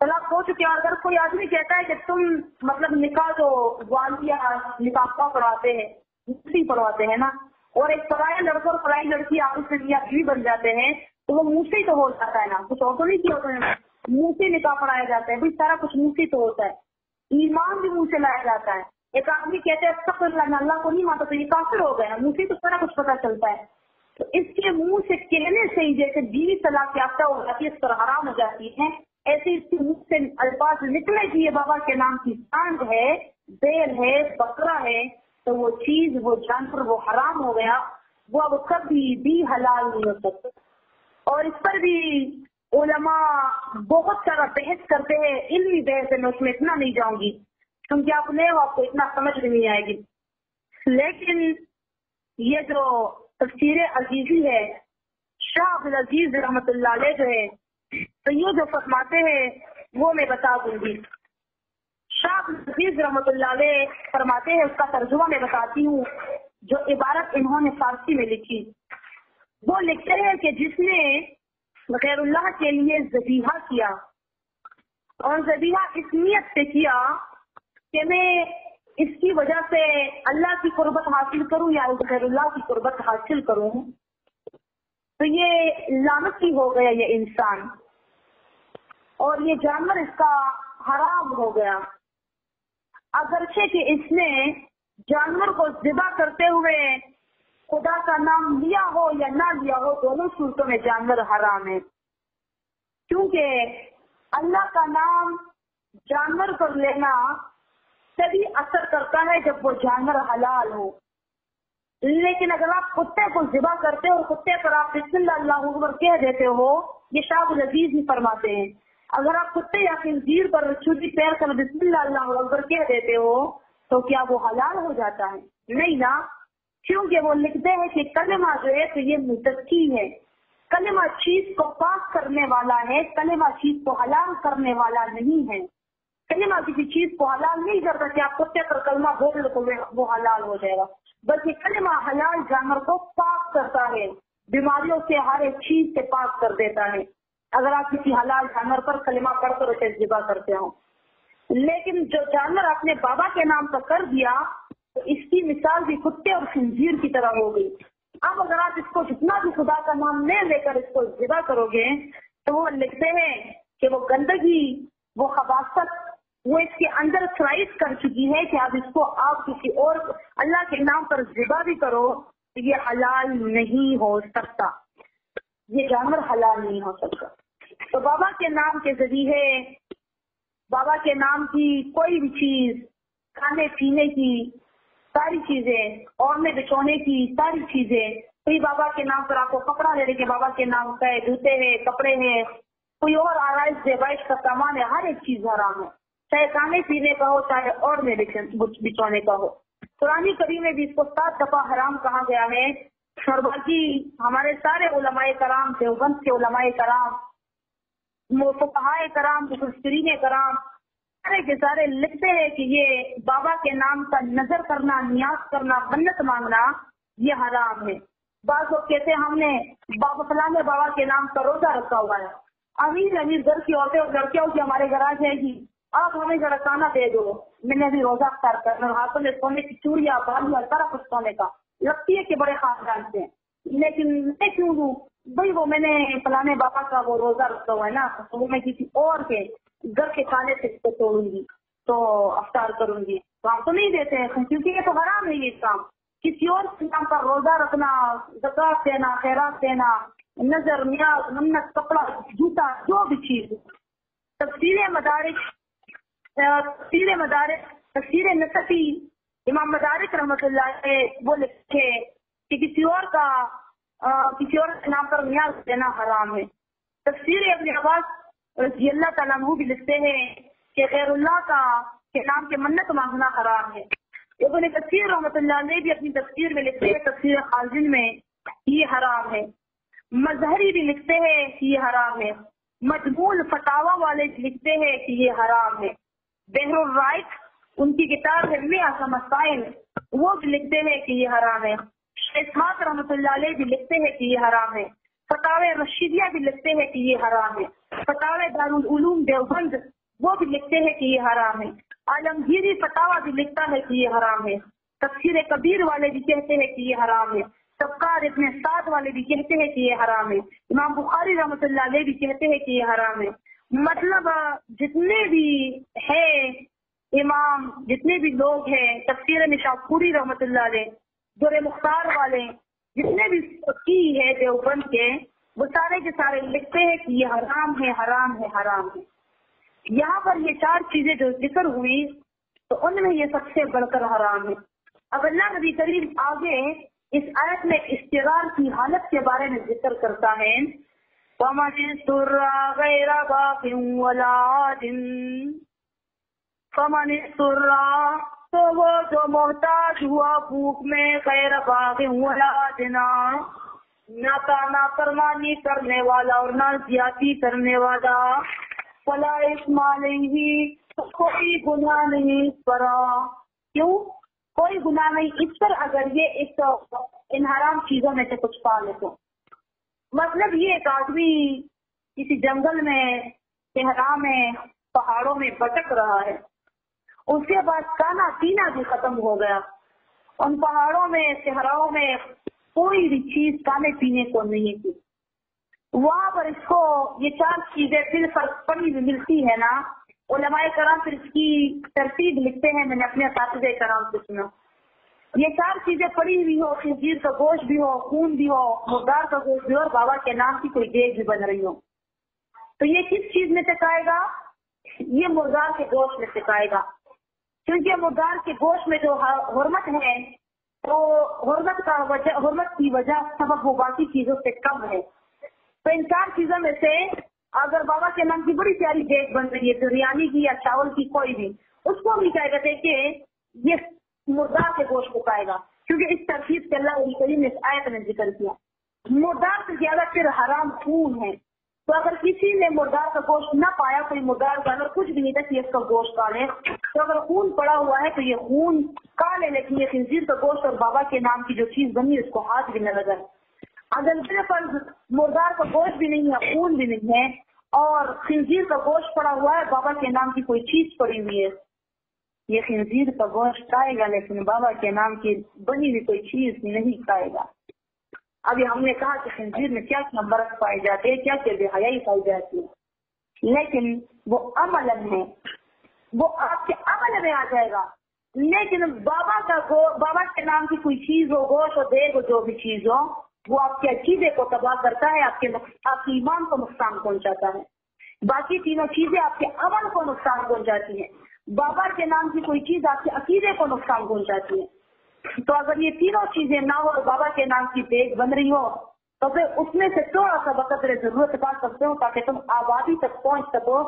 طلاق ہو چکی۔ اور اگر کوئی آدمی کہتا ہے کہ تم مطلب نکاح جو والیا نکاح پڑھاتے ہیں، مفتی پڑھواتے ہیں نا، اور ایک پرایا لڑکا اور پرائی لڑکی آپس میں میاں بیوی بن جاتے ہیں، تو وہ منہ سے ہی تو ہو جاتا ہے نا، کچھ اور تو نہیں کیا ہوتا ہے، منہ سے نکاح پڑھایا جاتا ہے، بھائی سارا کچھ منہ سے تو ہوتا ہے، ایمان بھی منہ سے لایا جاتا ہے۔ ایک آدمی کہتے ہیں استغفر اللہ، اللہ کو نہیں مانتا تو یہ کافر ہو گیا، منہ سے تو سارا کچھ پتا چلتا ہے۔ تو اس کے منہ سے کہنے سے ہی جیسے بیوی طلاق یافتہ ہو جاتی ہے، اس پر حرام ہو جاتی ہے، ایسے اس کے منہ سے الفاظ نکلے کہ یہ بابا کے نام کی سانڈ ہے، بیل ہے، بکرا ہے، تو وہ چیز، وہ جانور، وہ حرام ہو گیا، وہ اب کبھی بھی حلال نہیں ہو سکتا۔ اور اس پر بھی علماء بہت سارا بحث کرتے ہیں، علمی بحث ہے، میں اس میں اتنا نہیں جاؤں گی کیونکہ آپ نے آپ کو اتنا سمجھ نہیں آئے گی۔ لیکن یہ جو تفسیر عزیزی ہے، شاہ عبدالعزیز رحمۃ اللہ علیہ جو ہے، تو یہ جو فرماتے ہیں وہ میں بتا دوں گی۔ شاہ عبدالعزیز رحمۃ اللہ علیہ فرماتے ہیں، اس کا ترجمہ میں بتاتی ہوں، جو عبارت انہوں نے فارسی میں لکھی، وہ لکھتے ہیں کہ جس نے غیر اللہ کے لیے ذبیحہ کیا، اور ذبیحہ اس نیت سے کیا کہ میں اس کی وجہ سے اللہ کی قربت حاصل کروں یا غیر اللہ کی قربت حاصل کروں، تو یہ لعنتی ہو گیا یہ انسان، اور یہ جانور اس کا حرام ہو گیا۔ اگرچہ کہ اس نے جانور کو ذبح کرتے ہوئے خدا کا نام لیا ہو یا نہ لیا ہو، دونوں صورتوں میں جانور حرام ہے، کیونکہ اللہ کا نام جانور پر لینا تبھی اثر کرتا ہے جب وہ جانور حلال ہو۔ لیکن اگر آپ کتے کو ذبح کرتے ہو اور کتے پر آپ بسم اللہ اللہ اکبر کہہ دیتے ہو، یہ شاہ العزیز ہی فرماتے ہیں، اگر آپ کتے یا خنزیر پر چوری پیر کر بسم اللہ اللہ اکبر کہہ دیتے ہو تو کیا وہ حلال ہو جاتا ہے؟ نہیں نا، کیونکہ وہ لکھتے ہیں کہ کلمہ جو ہے تو یہ متقی ہے، کلمہ چیز کو پاک کرنے والا ہے، کلمہ چیز کو حلال کرنے والا نہیں ہے۔ کلمہ کسی چیز کو حلال نہیں کرتا کہ آپ کتے پر کلمہ بول لو تو وہ حلال ہو جائے گا، بلکہ کلمہ حلال جانور کو پاک کرتا ہے، بیماریوں سے، ہر ایک چیز سے پاک کر دیتا ہے، اگر آپ کسی حلال جانور پر کلمہ پڑھ کر اسے ذبح کرتے ہو۔ لیکن جو جانور اپنے بابا کے نام پر کر دیا تو اس کی مثال بھی کتے اور خنزیر کی طرح ہو گئی۔ اب اگر آپ اس کو جتنا بھی خدا کا نام لے کر اس کو ذبح کرو گے تو وہ لکھتے ہیں کہ وہ گندگی، وہ خباثت، وہ اس کے اندر سلائس کر چکی ہے کہ اب اس کو آپ کسی اور اللہ کے نام پر ذبح بھی کرو تو یہ حلال نہیں ہو سکتا، یہ جانور حلال نہیں ہو سکتا۔ تو بابا کے نام کے ذریعے، بابا کے نام کی کوئی بھی چیز، کھانے پینے کی ساری چیزیں، اوڑھنے بچھونے کی ساری چیزیں، کوئی بابا کے نام پر آپ کو کپڑا لے کے بابا کے نام کا ہے، جوتے ہیں، کپڑے ہیں، کوئی اور آرائش زیبائش کا سامان ہے، ہر ایک چیز حرام ہے، چاہے کھانے پینے کا ہو چاہے اوڑھنے بچھونے کا ہو۔ قرآن کریم میں بھی اس کو 7 دفعہ حرام کہا گیا ہے، اور باقی ہمارے سارے علماء کرام، دیوبند کے علماء کرام، فقہاء کرام، مفسرین کرام، سارے کے سارے لکھتے ہیں کہ یہ بابا کے نام کا نظر کرنا، نیاز کرنا، منت مانگنا یہ حرام ہے۔ بعض لوگ کہتے ہیں ہم نے بابا فلاں بابا کے نام کا روزہ رکھا ہوا ہے، امیر گھر کی عورتیں اور لڑکیوں کی ہمارے گھر آ جائے گی، آپ ہمیں ذرا کھانا دے دو، میں نے بھی روزہ افطار کرنا، ہاتھوں میں سونے کی چوڑیاں، بالیاں، سارا کچھ سونے کا، لگتی ہے کہ بڑے خاندان سے، لیکن میں کیوں دوں بھائی، وہ میں نے فلانے بابا کا وہ روزہ رکھا ہوا ہے نا، تو وہ میں کسی اور کے گھر کے کھانے سے اس کو توڑوں گی تو افطار کروں گی، تو ہم تو نہیں دیتے ہیں کیونکہ یہ تو حرام ہے۔ یہ کام کسی اور کے نام پر روزہ رکھنا، زکات دینا، خیرات دینا، نظر، نیاز، منت، کپڑا، جوتا، جو بھی چیز۔ تفسیر مدارک تفسیر نصفی امام مدارک رحمۃ اللہ علیہ وہ لکھے کہ کسی اور کے نام پر نیاز دینا حرام ہے۔ تفسیر ابن عباس رضی اللہ تعالیٰ عنہ بھی لکھتے ہیں کہ غیر اللہ کے نام کے منت مانگنا حرام ہے۔ ابن کثیر رحمۃ اللہ علیہ بھی اپنی تفسیر میں لکھتے ہیں، تفسیر خازن میں، یہ حرام ہے۔ مظہری بھی لکھتے ہیں کہ یہ حرام ہے، مجموع فتاوا والے لکھتے ہیں کہ یہ حرام ہے، بحر الرائق ان کی کتاب ہے مئۃ مسائل، وہ بھی لکھتے ہیں کہ یہ حرام ہے، اسحاق رحمۃ اللہ علیہ بھی لکھتے ہیں کہ یہ حرام ہے، فتاوی رشیدیہ بھی لکھتے ہیں کہ یہ حرام ہے، فتاوی دارالعلوم دیوبند وہ بھی لکھتے ہیں کہ یہ حرام ہے، عالمگیری فتاوا بھی لکھتا ہے کہ یہ حرام ہے، تفسیر کبیر والے بھی کہتے ہیں کہ یہ حرام ہے، طبقات ابن سعد والے بھی کہتے ہیں کہ یہ حرام ہے، امام بخاری رحمۃ اللہ علیہ بھی کہتے ہیں کہ یہ حرام ہے۔ مطلب جتنے بھی ہے امام، جتنے بھی لوگ ہیں، تفسیر نشاپوری رحمۃ اللہ علیہ، در مختار والے، جتنے بھی کی ہے دیوبند کے، وہ سارے کے سارے لکھتے ہیں کہ یہ حرام ہے، حرام ہے، حرام ہے۔ یہاں پر یہ چار چیزیں جو ذکر ہوئی تو ان میں یہ سب سے بڑھ کر حرام ہے۔ اب اللہ نبی کریم آگے اس آیت میں استغرار کی حالت کے بارے میں ذکر کرتا ہے، فَمَنِ اضْطُرَّ غَيْرَ بَاغٍ وَلَا عَادٍ، فَمَنِ اضْطُرَّ تو وہ جو محتاج ہوا بھوک میں، غیر باغ ولا عادٍ، نہ نافرمانی کرنے والا اور نہ زیادتی کرنے والا، فَلَا إِثْمَ عَلَيْهِ تو کوئی گناہ نہیں اس پر۔ کیوں کوئی گناہ نہیں اس پر؟ اگر یہ ایک ان حرام چیزوں میں سے کچھ پا لے تو۔ مطلب یہ ایک آدمی کسی جنگل میں، صحرا میں، پہاڑوں میں بھٹک رہا ہے، اس کے بعد کھانا پینا بھی ختم ہو گیا، ان پہاڑوں میں، صحراؤں میں کوئی بھی چیز کھانے پینے کو نہیں تھی، وہاں پر اس کو یہ چار چیزیں دل پر پڑی ہوئی ملتی ہے نا۔ علماء کرام پھر اس کی ترتیب لکھتے ہیں، میں نے اپنے اساتذہ کرام سے سنا، یہ چار چیزیں پڑی ہوئی ہو، خنزیر کا گوشت بھی ہو، خون بھی ہو، مردار کا گوشت بھی ہو، اور بابا کے نام کی کوئی دیگ بھی بن رہی ہو، تو یہ کس چیز میں سے کھائے گا؟ یہ مردار کے گوشت میں سے کھائے گا، کیونکہ مردار کے گوشت میں جو حرمت ہے تو حرمت کی وجہ سبب وہ باقی چیزوں سے کم ہے۔ تو ان چار چیزوں میں سے اگر بابا کے نام کی بڑی پیاری دیگ بن رہی ہے، بریانی کی یا چاول کی کوئی بھی، اس کو بھی کہے گا کہ یہ مردار کے گوشت کو کھائے گا، کیونکہ اس ترتیب سے اللہ علیہ کریم نے اس آیت میں ذکر کیا۔ مردار سے زیادہ پھر حرام خون ہے، تو اگر کسی نے مردار کا گوشت نہ پایا، کوئی مردار جانور کچھ بھی نہیں تھا کہ اس کا گوشت کھا لے، تو اگر خون پڑا ہوا ہے تو یہ خون کھا لے، لیکن یہ خنزیر کا گوشت اور بابا کے نام کی جو چیز بنی ہے اس کو ہاتھ بھی نہ لگائے۔ اگر بالکل مردار کا گوشت بھی نہیں ہے، خون بھی نہیں ہے، اور خنزیر کا گوشت پڑا ہوا ہے، بابا کے نام کی کوئی چیز پڑی ہوئی ہے، یہ خنزیر کا گوشت کھائے گا لیکن بابا کے نام کی بنی ہوئی کوئی چیز نہیں کھائے گا۔ ابھی ہم نے کہا کہ خنزیر میں کیا کیا مرض پائے جاتے ہیں، کیا کیا بے حیائی پائی جاتی ہے، لیکن وہ عمل ہے، وہ آپ کے عمل میں آ جائے گا۔ لیکن بابا کے نام کی کوئی چیز ہو، گوشت ہو، دیگ ہو، جو بھی چیز ہو، وہ آپ کے عقیدے کو تباہ کرتا ہے، آپ کے ایمان کو نقصان پہنچاتا ہے۔ باقی تینوں چیزیں آپ کے عمل کو نقصان پہنچاتی ہیں، بابا کے نام کی کوئی چیز آپ کے عقیدے کو نقصان پہنچاتی ہے۔ تو اگر یہ تینوں چیزیں نہ ہو، بابا کے نام کی دیگ بن رہی ہو، تو پھر اس میں سے تھوڑا سا بقدر ضرورت پا سکتے ہو تاکہ تم آبادی تک پہنچ سکو،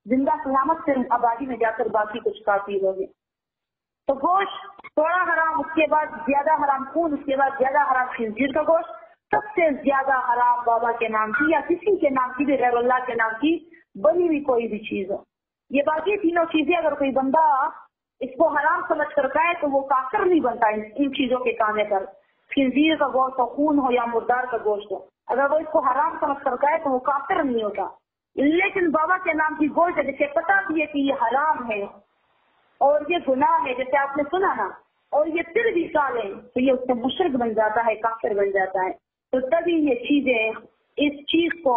زندہ سلامت سے آبادی میں جا کر باقی کچھ کافی ہوگی۔ تو گوشت تھوڑا حرام، اس کے بعد زیادہ حرام خون، اس کے بعد زیادہ حرام خنزیر کا گوشت، سب سے زیادہ حرام بابا کے نام کی یا کسی کے نام کی بھی، غیر اللہ کے نام کی بنی ہوئی کوئی بھی چیز ہو۔ یہ باقی تینوں چیزیں اگر کوئی بندہ اس کو حرام سمجھ کر کھائے تو وہ کافر نہیں بنتا ان چیزوں کے کھانے پر، خنزیر کا گوشت ہو، خون ہو یا مردار کا گوشت ہو، اگر وہ اس کو حرام سمجھ کر کھائے تو وہ کافر نہیں ہوتا۔ لیکن بابا کے نام کی گوشت جسے پتا بھی ہے کہ یہ حرام ہے اور یہ گناہ ہے، جیسے آپ نے سنا نا، اور یہ پھر بھی کھا لیں تو یہ اس سے مشرک بن جاتا ہے، کافر بن جاتا ہے۔ تو تبھی یہ چیزیں، اس چیز کو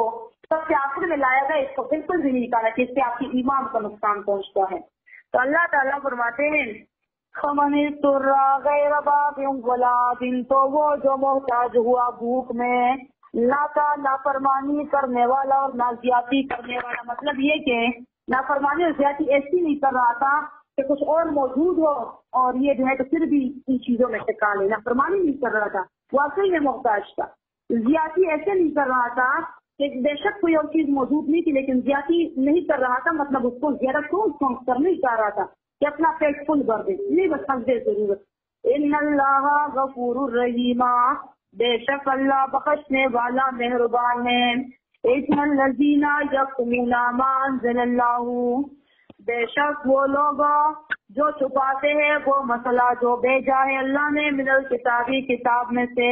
سب سے آخر میں لایا گیا، اس کو بالکل بھی نہیں کہا کہ اس سے آپ کی ایمان کو نقصان پہنچتا ہے۔ تو اللہ تعالیٰ فرماتے ہیں فَمَنِ اضْطُرَّ غَيْرَ بَاغٍ وَلَا عَادٍ تو وہ جو محتاج ہوا بھوک میں، نافرمانی کرنے والا اور نہ زیادتی کرنے والا۔ مطلب یہ کہ نافرمانی اور زیادتی ایسی نہیں کر رہا تھا کہ کچھ اور موجود ہو اور یہ جو ہے تو پھر بھی ان چیزوں میں سے کھا لے، نافرمانی نہیں کر رہا تھا، واقعی میں محتاج تھا۔ زیادتی ایسے نہیں کر رہا تھا کہ بے شک کوئی اور چیز موجود نہیں تھی لیکن زیادتی نہیں کر رہا تھا، مطلب اس کو زیادہ سوچ کر نہیں چاہ رہا تھا کہ اپنا پیٹ فل کر دے، نہیں بس سمجھے ضرورت۔ ان اللہ غفور الرحیم، بے شک اللہ بخشنے والا مہربان ہے. ان الذین یکتمون ما انزل اللہ، بے شک وہ لوگ جو چھپاتے ہیں وہ مسئلہ جو بھیجا ہے اللہ نے من الکتابی کتاب میں سے.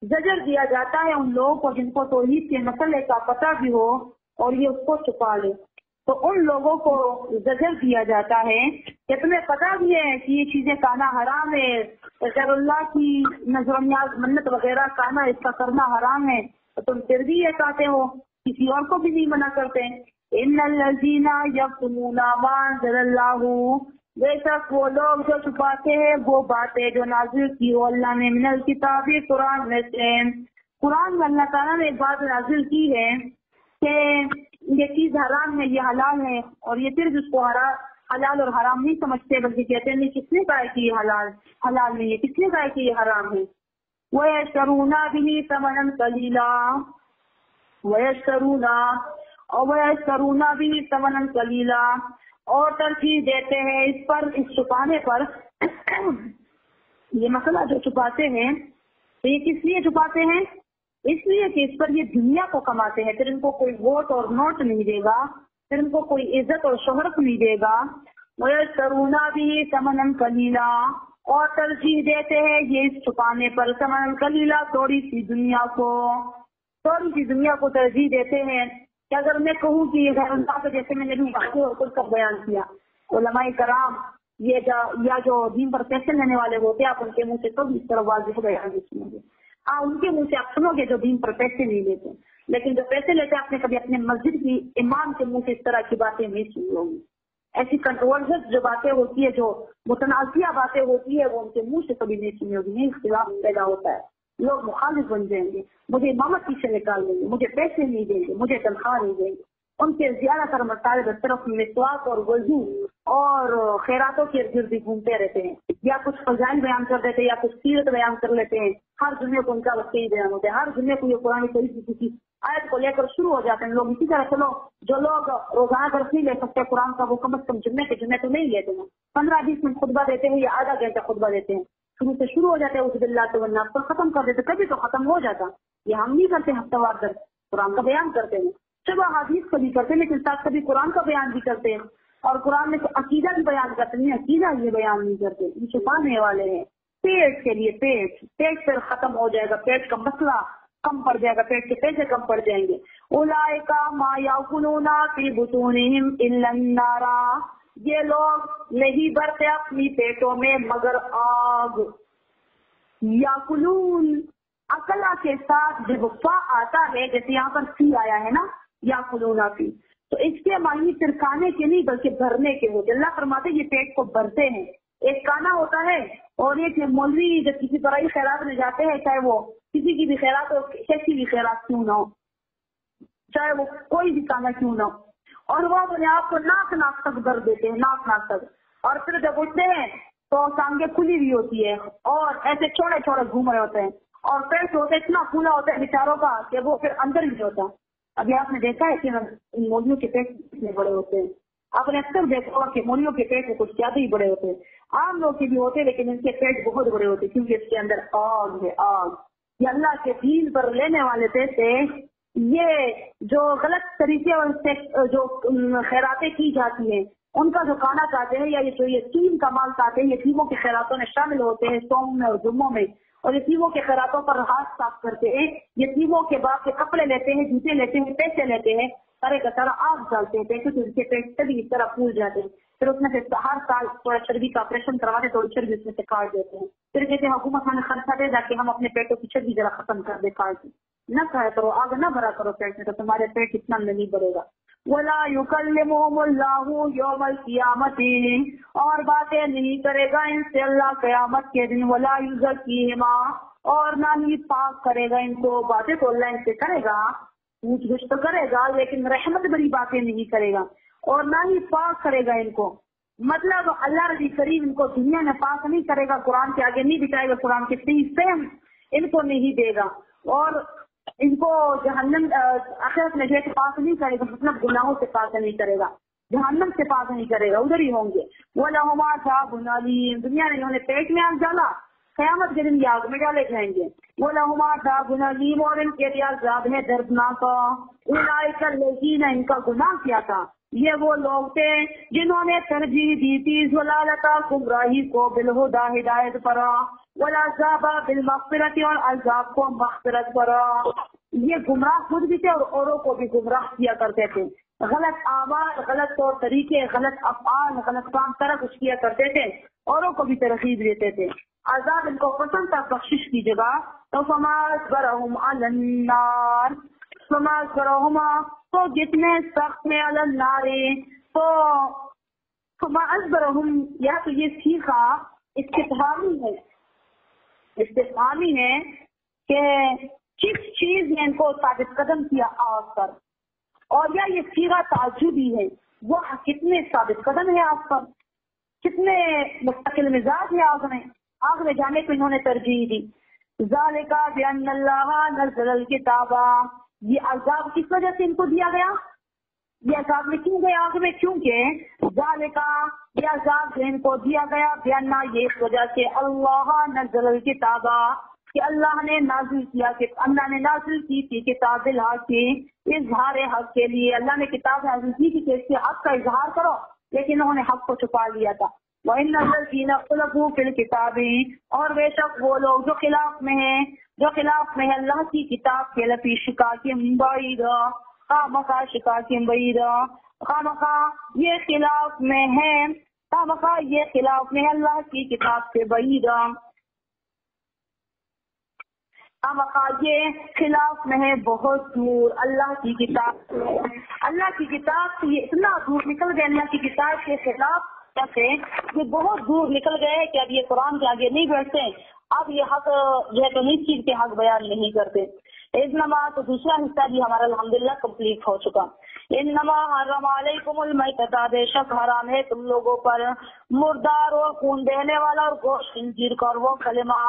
زجر دیا جاتا ہے ان لوگوں کو جن کو توحید کے مسئلے کا پتہ بھی ہو اور یہ اس کو چھپا لے، تو ان لوگوں کو زجر دیا جاتا ہے کہ تمہیں پتہ بھی ہے کہ یہ چیزیں کھانا حرام ہے، غیر اللہ کی نظر و نیاز منت وغیرہ کھانا اس کا کرنا حرام ہے، تو تم پھر بھی یہ کہتے ہو، کسی اور کو بھی نہیں منع کرتے. ان الذین یکتمون ما انزل اللہ، بے شک وہ لوگ جو چھپاتے ہیں وہ باتیں جو نازل کی ہو اللہ نے من الکتاب قرآن میں سے. قرآن میں اللہ تعالیٰ نے ایک بات نازل کی ہے کہ یہ چیز حرام ہے، یہ حلال ہے، اور یہ صرف اس کو حلال اور حرام نہیں سمجھتے بلکہ کہتے ہیں نہیں کس نے کہا کہ یہ حلال نہیں ہے، کس نے کہا کہ یہ حرام ہے. وَيَشْتَرُونَ بِهِ ثَمَنًا قَلِيلًا وَيَشْتَرُونَ بِهِ ثَمَنًا قَلِيلًا، اور ترجیح دیتے ہیں اس پر، اس چھپانے پر. یہ مسئلہ جو چھپاتے ہیں تو یہ کس لیے چھپاتے ہیں؟ اس لیے کہ اس پر یہ دنیا کو کماتے ہیں، پھر ان کو کوئی ووٹ اور نوٹ نہیں دے گا، پھر ان کو کوئی عزت اور شہرت نہیں دے گا. وَيَشْتَرُونَ بِهِ ثَمَنًا قَلِيلًا، اور ترجیح دیتے ہیں یہ اس چھپانے پر ثمن قلیلا، تھوڑی سی دنیا کو ترجیح دیتے ہیں. کہ اگر میں کہوں کہ یہ غیر اللہ کے جیسے میں نے بھی بیان کیا، علماء کرام یا جو دین پر پیسے لینے والے ہوتے ہیں آپ ان کے منہ سے تو اس طرح واضح بیان سنو گے. ان کے منہ سے آپ سنو گے جو دین پر پیسے نہیں لیتے، لیکن جو پیسے لیتے آپ نے کبھی اپنے مسجد کی امام کے منہ سے اس طرح کی باتیں نہیں سنی ہوگی. ایسی کنٹروورژل جو باتیں ہوتی ہے، جو متنازعہ باتیں ہوتی ہے، وہ ان کے منہ سے کبھی نہیں سنی ہوگی. نہیں، اختلاف پیدا ہوتا ہے، لوگ مخالف بن جائیں گے، مجھے امامت پیچھے نکال دیں گے، مجھے پیسے نہیں دیں گے، مجھے تنخواہ نہیں دیں گے. ان کے زیادہ تر مسائل صرف مسواک اور وضو اور خیراتوں کے گرد گھومتے رہتے ہیں، یا کچھ فضائل بیان کر دیتے ہیں یا کچھ سیرت بیان کر لیتے ہیں. ہر جمعے کو ان کا وقت ہی بیان ہوتا ہے، ہر جمعے کو یہ قرآن شریف کی آیت کو لے کر شروع ہو جاتے ہیں لوگ. اسی طرح چلو جو لوگ روزانہ درس نہیں لے سکتے قرآن کا، وہ کم از کم جمعے کے جمعے تو نہیں لیتے ہیں، 15-20 منٹ خطبہ دیتے ہیں یا آدھا گھنٹہ خطبہ دیتے ہیں، شروع سے شروع ہو جاتے ہیں اعوذ باللہ والناس پر ختم کر دیتے، کبھی تو ختم ہو جاتا. یہ ہم نہیں کرتے، ہفتہ وار درس قرآن کا بیان کرتے ہیں، صبح حدیث کو بھی کرتے ہیں، لیکن ساتھ کبھی قرآن کا بیان بھی کرتے ہیں، اور قرآن میں عقیدہ بھی بیان کرتے ہیں. عقیدہ یہ بیان نہیں کرتے، یہ چھپانے والے ہیں. پیٹ کے لیے پیٹ پھر ختم ہو جائے گا، پیٹ کا مسئلہ کم پڑ جائے گا، پیٹ کے پیسے کم پڑ جائیں گے. اولئک ما یاکلون فی بطونہم الا النار، یہ لوگ نہیں بھرتے اپنی پیٹوں میں مگر آگ. یاکلون اکلا کے ساتھ جب فا آتا ہے، جیسے یہاں پر سی آیا ہے نا یاکلون فی، تو اس کے معنی صرف کھانے کے نہیں بلکہ بھرنے کے ہوتے. اللہ فرماتے یہ پیٹ کو بھرتے ہیں. ایک کھانا ہوتا ہے اور ایک مولوی جب کسی طرح خیرات میں جاتے ہیں، چاہے وہ کسی کی بھی خیرات ہو، کیسی بھی خیرات کیوں نہ ہو، چاہے وہ کوئی بھی کھانا کیوں نہ ہو، اور وہ اپنے آپ کو ناک تک بھر دیتے ہیں، ناک تک. اور پھر جب اٹھتے ہیں تو ٹانگیں کھلی ہوئی ہوتی ہے اور ایسے چھوڑے گھوم رہے ہوتے ہیں، اور پیٹ ہوتا ہے اتنا کھلا ہوتا ہے بیچاروں کا کہ وہ پھر اندر ہی ہوتا. ابھی آپ نے دیکھا ہے کہ مولویوں کے پیٹ کتنے بڑے ہوتے ہیں، آپ نے اکثر دیکھا ہوگا کہ مولویوں کے پیٹ کچھ زیادہ ہی بڑے ہوتے ہیں. عام لوگ کے بھی ہوتے ہیں لیکن ان کے پیٹ بہت بڑے ہوتے ہیں، کیونکہ اس کے اندر آگ ہے، آگ. یہ اللہ کے دین پر لینے والے پیسے، یہ جو غلط طریقے اور سے جو خیراتیں کی جاتی ہیں، ان کا جو کھانا کھاتے ہیں یا جو یتیم کا مال کھاتے ہیں، یتیموں کے خیراتوں میں شامل ہوتے ہیں سوم میں اور جمعوں میں، اور یتیموں کے خیراتوں پر ہاتھ صاف کرتے ہیں، یتیموں کے باپ کے کپڑے لیتے ہیں، جوتے لیتے ہیں، پیسے لیتے ہیں، سارے کا سارا آگ ڈالتے ہیں پیسے سے، ان کے پیٹ سے بھی اس طرح پھول جاتے ہیں. پھر اس میں سے ہر سال تھوڑا چربی کا آپریشن کرواتے، تھوڑی چربی اس میں سے کاٹ دیتے ہیں. پھر کہتے ہیں حکومت ہمیں خرچہ دے جا کے ہم اپنے پیٹوں کی چربی ذرا ختم کر دے، کاٹ دیں. نہ کھایا کرو، آگ نہ بھرا کرو پیٹ میں، تو تمہارے پیٹ اتنا نہیں بڑھے گا. وَلَا يُكَلِّمُهُمُ اللَّهُ يَوْمَ الْقِيَامَةِ، اور باتیں نہیں کرے گا ان سے اللہ قیامت کے دن. وَلَا يُزَكِّيهِمْ، اور نہ ہی پاک کرے گا ان کو. باتیں تو اللہ ان سے کرے گا، پوچھ گچھ تو کرے گا، لیکن رحمت بری باتیں نہیں کرے گا، اور نہ ہی پاک کرے گا ان کو. مطلب اللہ رضی کریم ان کو دنیا میں پاک نہیں کرے گا، قرآن کے آگے نہیں بٹائے گا، قرآن کے سیم ان کو نہیں دے گا، اور ان کو جہنم آخرت میں جیسے پاک نہیں کرے گا، مطلب گناہوں سے پاک نہیں کرے گا، جہنم سے پاک نہیں کرے گا، ادھر ہی ہوں گے. وَلَهُمْ عَذَابٌ أَلِيمٌ، دنیا میں انہوں نے پیٹ میں آگ ڈالا، قیامت کے دن یہ آگ میں ڈالے جائیں گے. وَلَهُمْ عَذَابٌ أَلِيمٌ اور ان کے لیے عذاب ہے دردناک. اولئک الذین ان کا گناہ کیا تھا، یہ وہ لوگ تھے جنہوں نے ترجیح دی تھی ضلالتا گمراہی کو بالہدا ہدایت پر، والعذاب بالمغفرت اور عذاب کو مغفرت پر. یہ گمراہ خود بھی تھے اور اوروں کو بھی گمراہ کیا کرتے تھے. غلط اعمال، غلط طور طریقے، غلط افعال، غلط کام طرح کچھ کیا کرتے تھے، اوروں کو بھی ترغیب دیتے تھے. عذاب ان کو پسند تھا بخشش کی جگہ. تو فما اصبرهم علی النار، فما اصبرهم تو جتنے سخت میں علی النار، تو فما اصبرهم یا تو یہ سیکھا استفہامی ہے کہ کس چیز نے ان کو ثابت قدم کیا آگ پر، اور یا یہ سیرا تعجبی ہے وہ کتنے ثابت قدم ہے آگ پر، کتنے مستقل مزاج ہے آگ میں جانے کو انہوں نے ترجیح دی. ذالک بان اللہ نزل الکتاب، یہ عذاب کس وجہ سے ان کو دیا گیا، یہ عذاب میں کیوں گئے آگ میں، کیونکہ ذالک یہ عذاب جو ان کو دیا گیا بیاننا یہ اس وجہ سے اللہ نزل الکتاب کہ اللہ نے نازل کیا، کہ اللہ نے نازل کی تھی کتاب الحق کی اظہار حق کے لیے. اللہ نے کتاب نازل کی تھی کہ اس کے حق کا اظہار کرو، لیکن انہوں نے حق کو چھپا لیا تھا. وَإِنَّ الَّذِينَ اخْتَلَفُوا فِي الْكِتَابِ اور بے شک وہ لوگ جو خلاف میں ہیں اللہ کی کتاب کے لفی شکاکم بعید، خامخواہ شکاکم بعید، خامخواہ یہ خلاف میں ہے اللہ کی کتاب سے بعید، یہ خلاف میں ہے بہت دور اللہ کی کتاب سے. اللہ کی کتاب سے یہ اتنا دور نکل گئے، اللہ کی کتاب کے خلاف سے یہ بہت دور نکل گئے کہ اب یہ قرآن کے آگے نہیں بیٹھتے، اب یہ حق جو ہے تو اس چیز کے حق بیان نہیں کرتے. انما تو دوسرا حصہ بھی ہمارا الحمدللہ کمپلیٹ ہو چکا. انما حرم علیکم المیتۃ، بے شک حرام ہے تم لوگوں پر مردار اور خون بہنے والا اور گوشت خنزیر کا، اور وہ کلمہ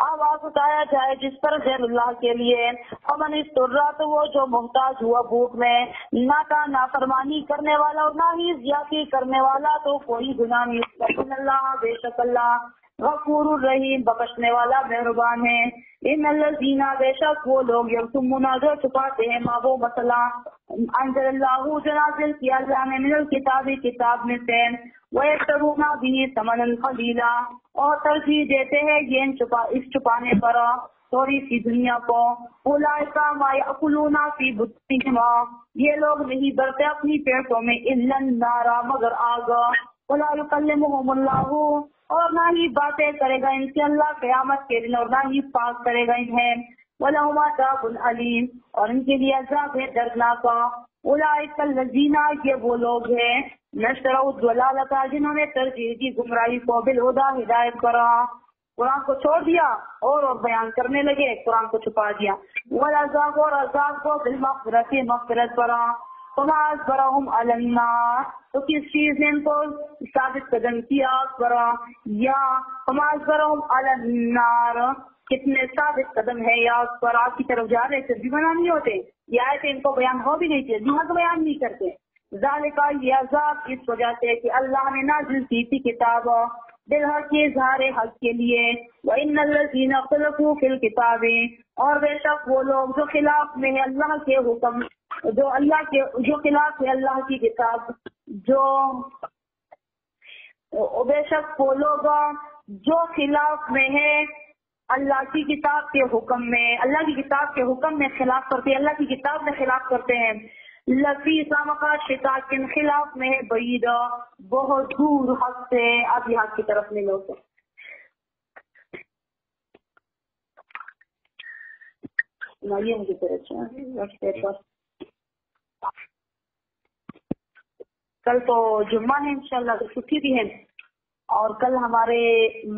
آواز اٹھایا جائے جس پر غیر اللہ کے لیے. فمن اضطر تو وہ جو محتاج ہوا بھوک میں، نہ کا نافرمانی کرنے والا اور نہ ہی زیادتی کرنے والا، تو کوئی گناہ نہیں. لیکن اللہ بے شک اللہ غفور الرحیم بخشنے والا مہربان ہے. ان الذین بے شک وہ لوگ یکتمون جو چھپاتے ہیں ما وہ مسئلہ انزل اللہ جو نازل کیا اللہ نے من الکتاب کتاب میں سے، ویشترون به ثمنا قلیلا اور ترجیح دیتے ہیں یہ اس چھپانے پر تھوڑی سی دنیا کو. اولئک ما یأکلون فی بطونہم یہ لوگ نہیں بھرتے اپنی پیٹوں میں الا النار مگر آگ. ولا یکلمہم اللہ اور نہ ہی باتیں کرے گا ان سے اللہ قیامت کے دن، اور نہ ہی پاک کرے گا انہیں. وَلَهُمْ عَذَابٌ عَلِيمٌ اور ان کے لیے عذاب ہے دردناک. اولئک الذین یہ وہ لوگ ہیں اشتروا الضلالۃ جنہوں نے ترجیح دی گمراہی کو بالہدیٰ ہدایت پر. قرآن کو چھوڑ دیا اور بیان کرنے لگے، قرآن کو چھپا دیا. والعذاب اور عذاب کو بالمغفرت مغفرت پر. فما اصبرهم علی النار تو کس چیز نے ان کو ثابت قدم کیا پر، یا فما اصبرهم علی النار کتنے ثابت قدم ہے یا اس پر آگ کی طرف جا رہے تھے بھی بنا نہیں ہوتے، یہ آیتیں ان کو بیان ہو بھی نہیں تھی، جہاں کو بیان نہیں کرتے. ذالک یہ عذاب اس وجہ سے کہ اللہ نے نازل کی تھی کتاب بالحق اظہار حق کے لیے. وَإِنَّ الَّذِينَ اخْتَلَفُوا فِي الْكِتَابِ اور بے شک وہ لوگ جو خلاف میں ہے اللہ کے حکم، جو خلاف ہے اللہ کی کتاب، جو بے شک وہ لوگ جو خلاف میں ہے اللہ کی کتاب کے حکم میں، اللہ کی کتاب کے حکم میں خلاف کرتے ہیں، اللہ کی کتاب میں خلاف کرتے ہیں. لفی سامقا شکاکن خلاف میں ہے بعید بہت دور حق سے. اب حق کی طرف نہیں لوگ کل تو جمعہ ہے انشاءاللہ تو چھٹی بھی ہے، اور کل ہمارے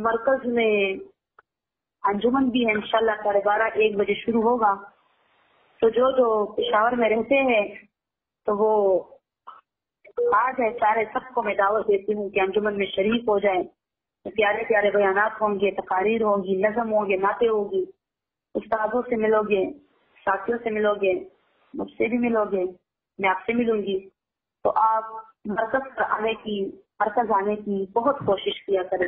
مرکز میں انجمن بھی ہے انشاءاللہ 12:30 بجے شروع ہوگا. تو جو پشاور میں رہتے ہیں تو وہ آج ہے سارے سب کو میں دعوت دیتی ہوں کہ انجمن میں شریک ہو جائیں. پیارے پیارے بیانات ہوں گے، تقاریر ہوں گی، نظم ہوں گے، نعتیں ہوگی، استادوں سے ملو گے، ساتھیوں سے ملو گے، مجھ سے بھی ملو گے، میں آپ سے ملوں گی. تو آپ مرکز آنے کی بہت کوشش کیا کریں.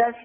10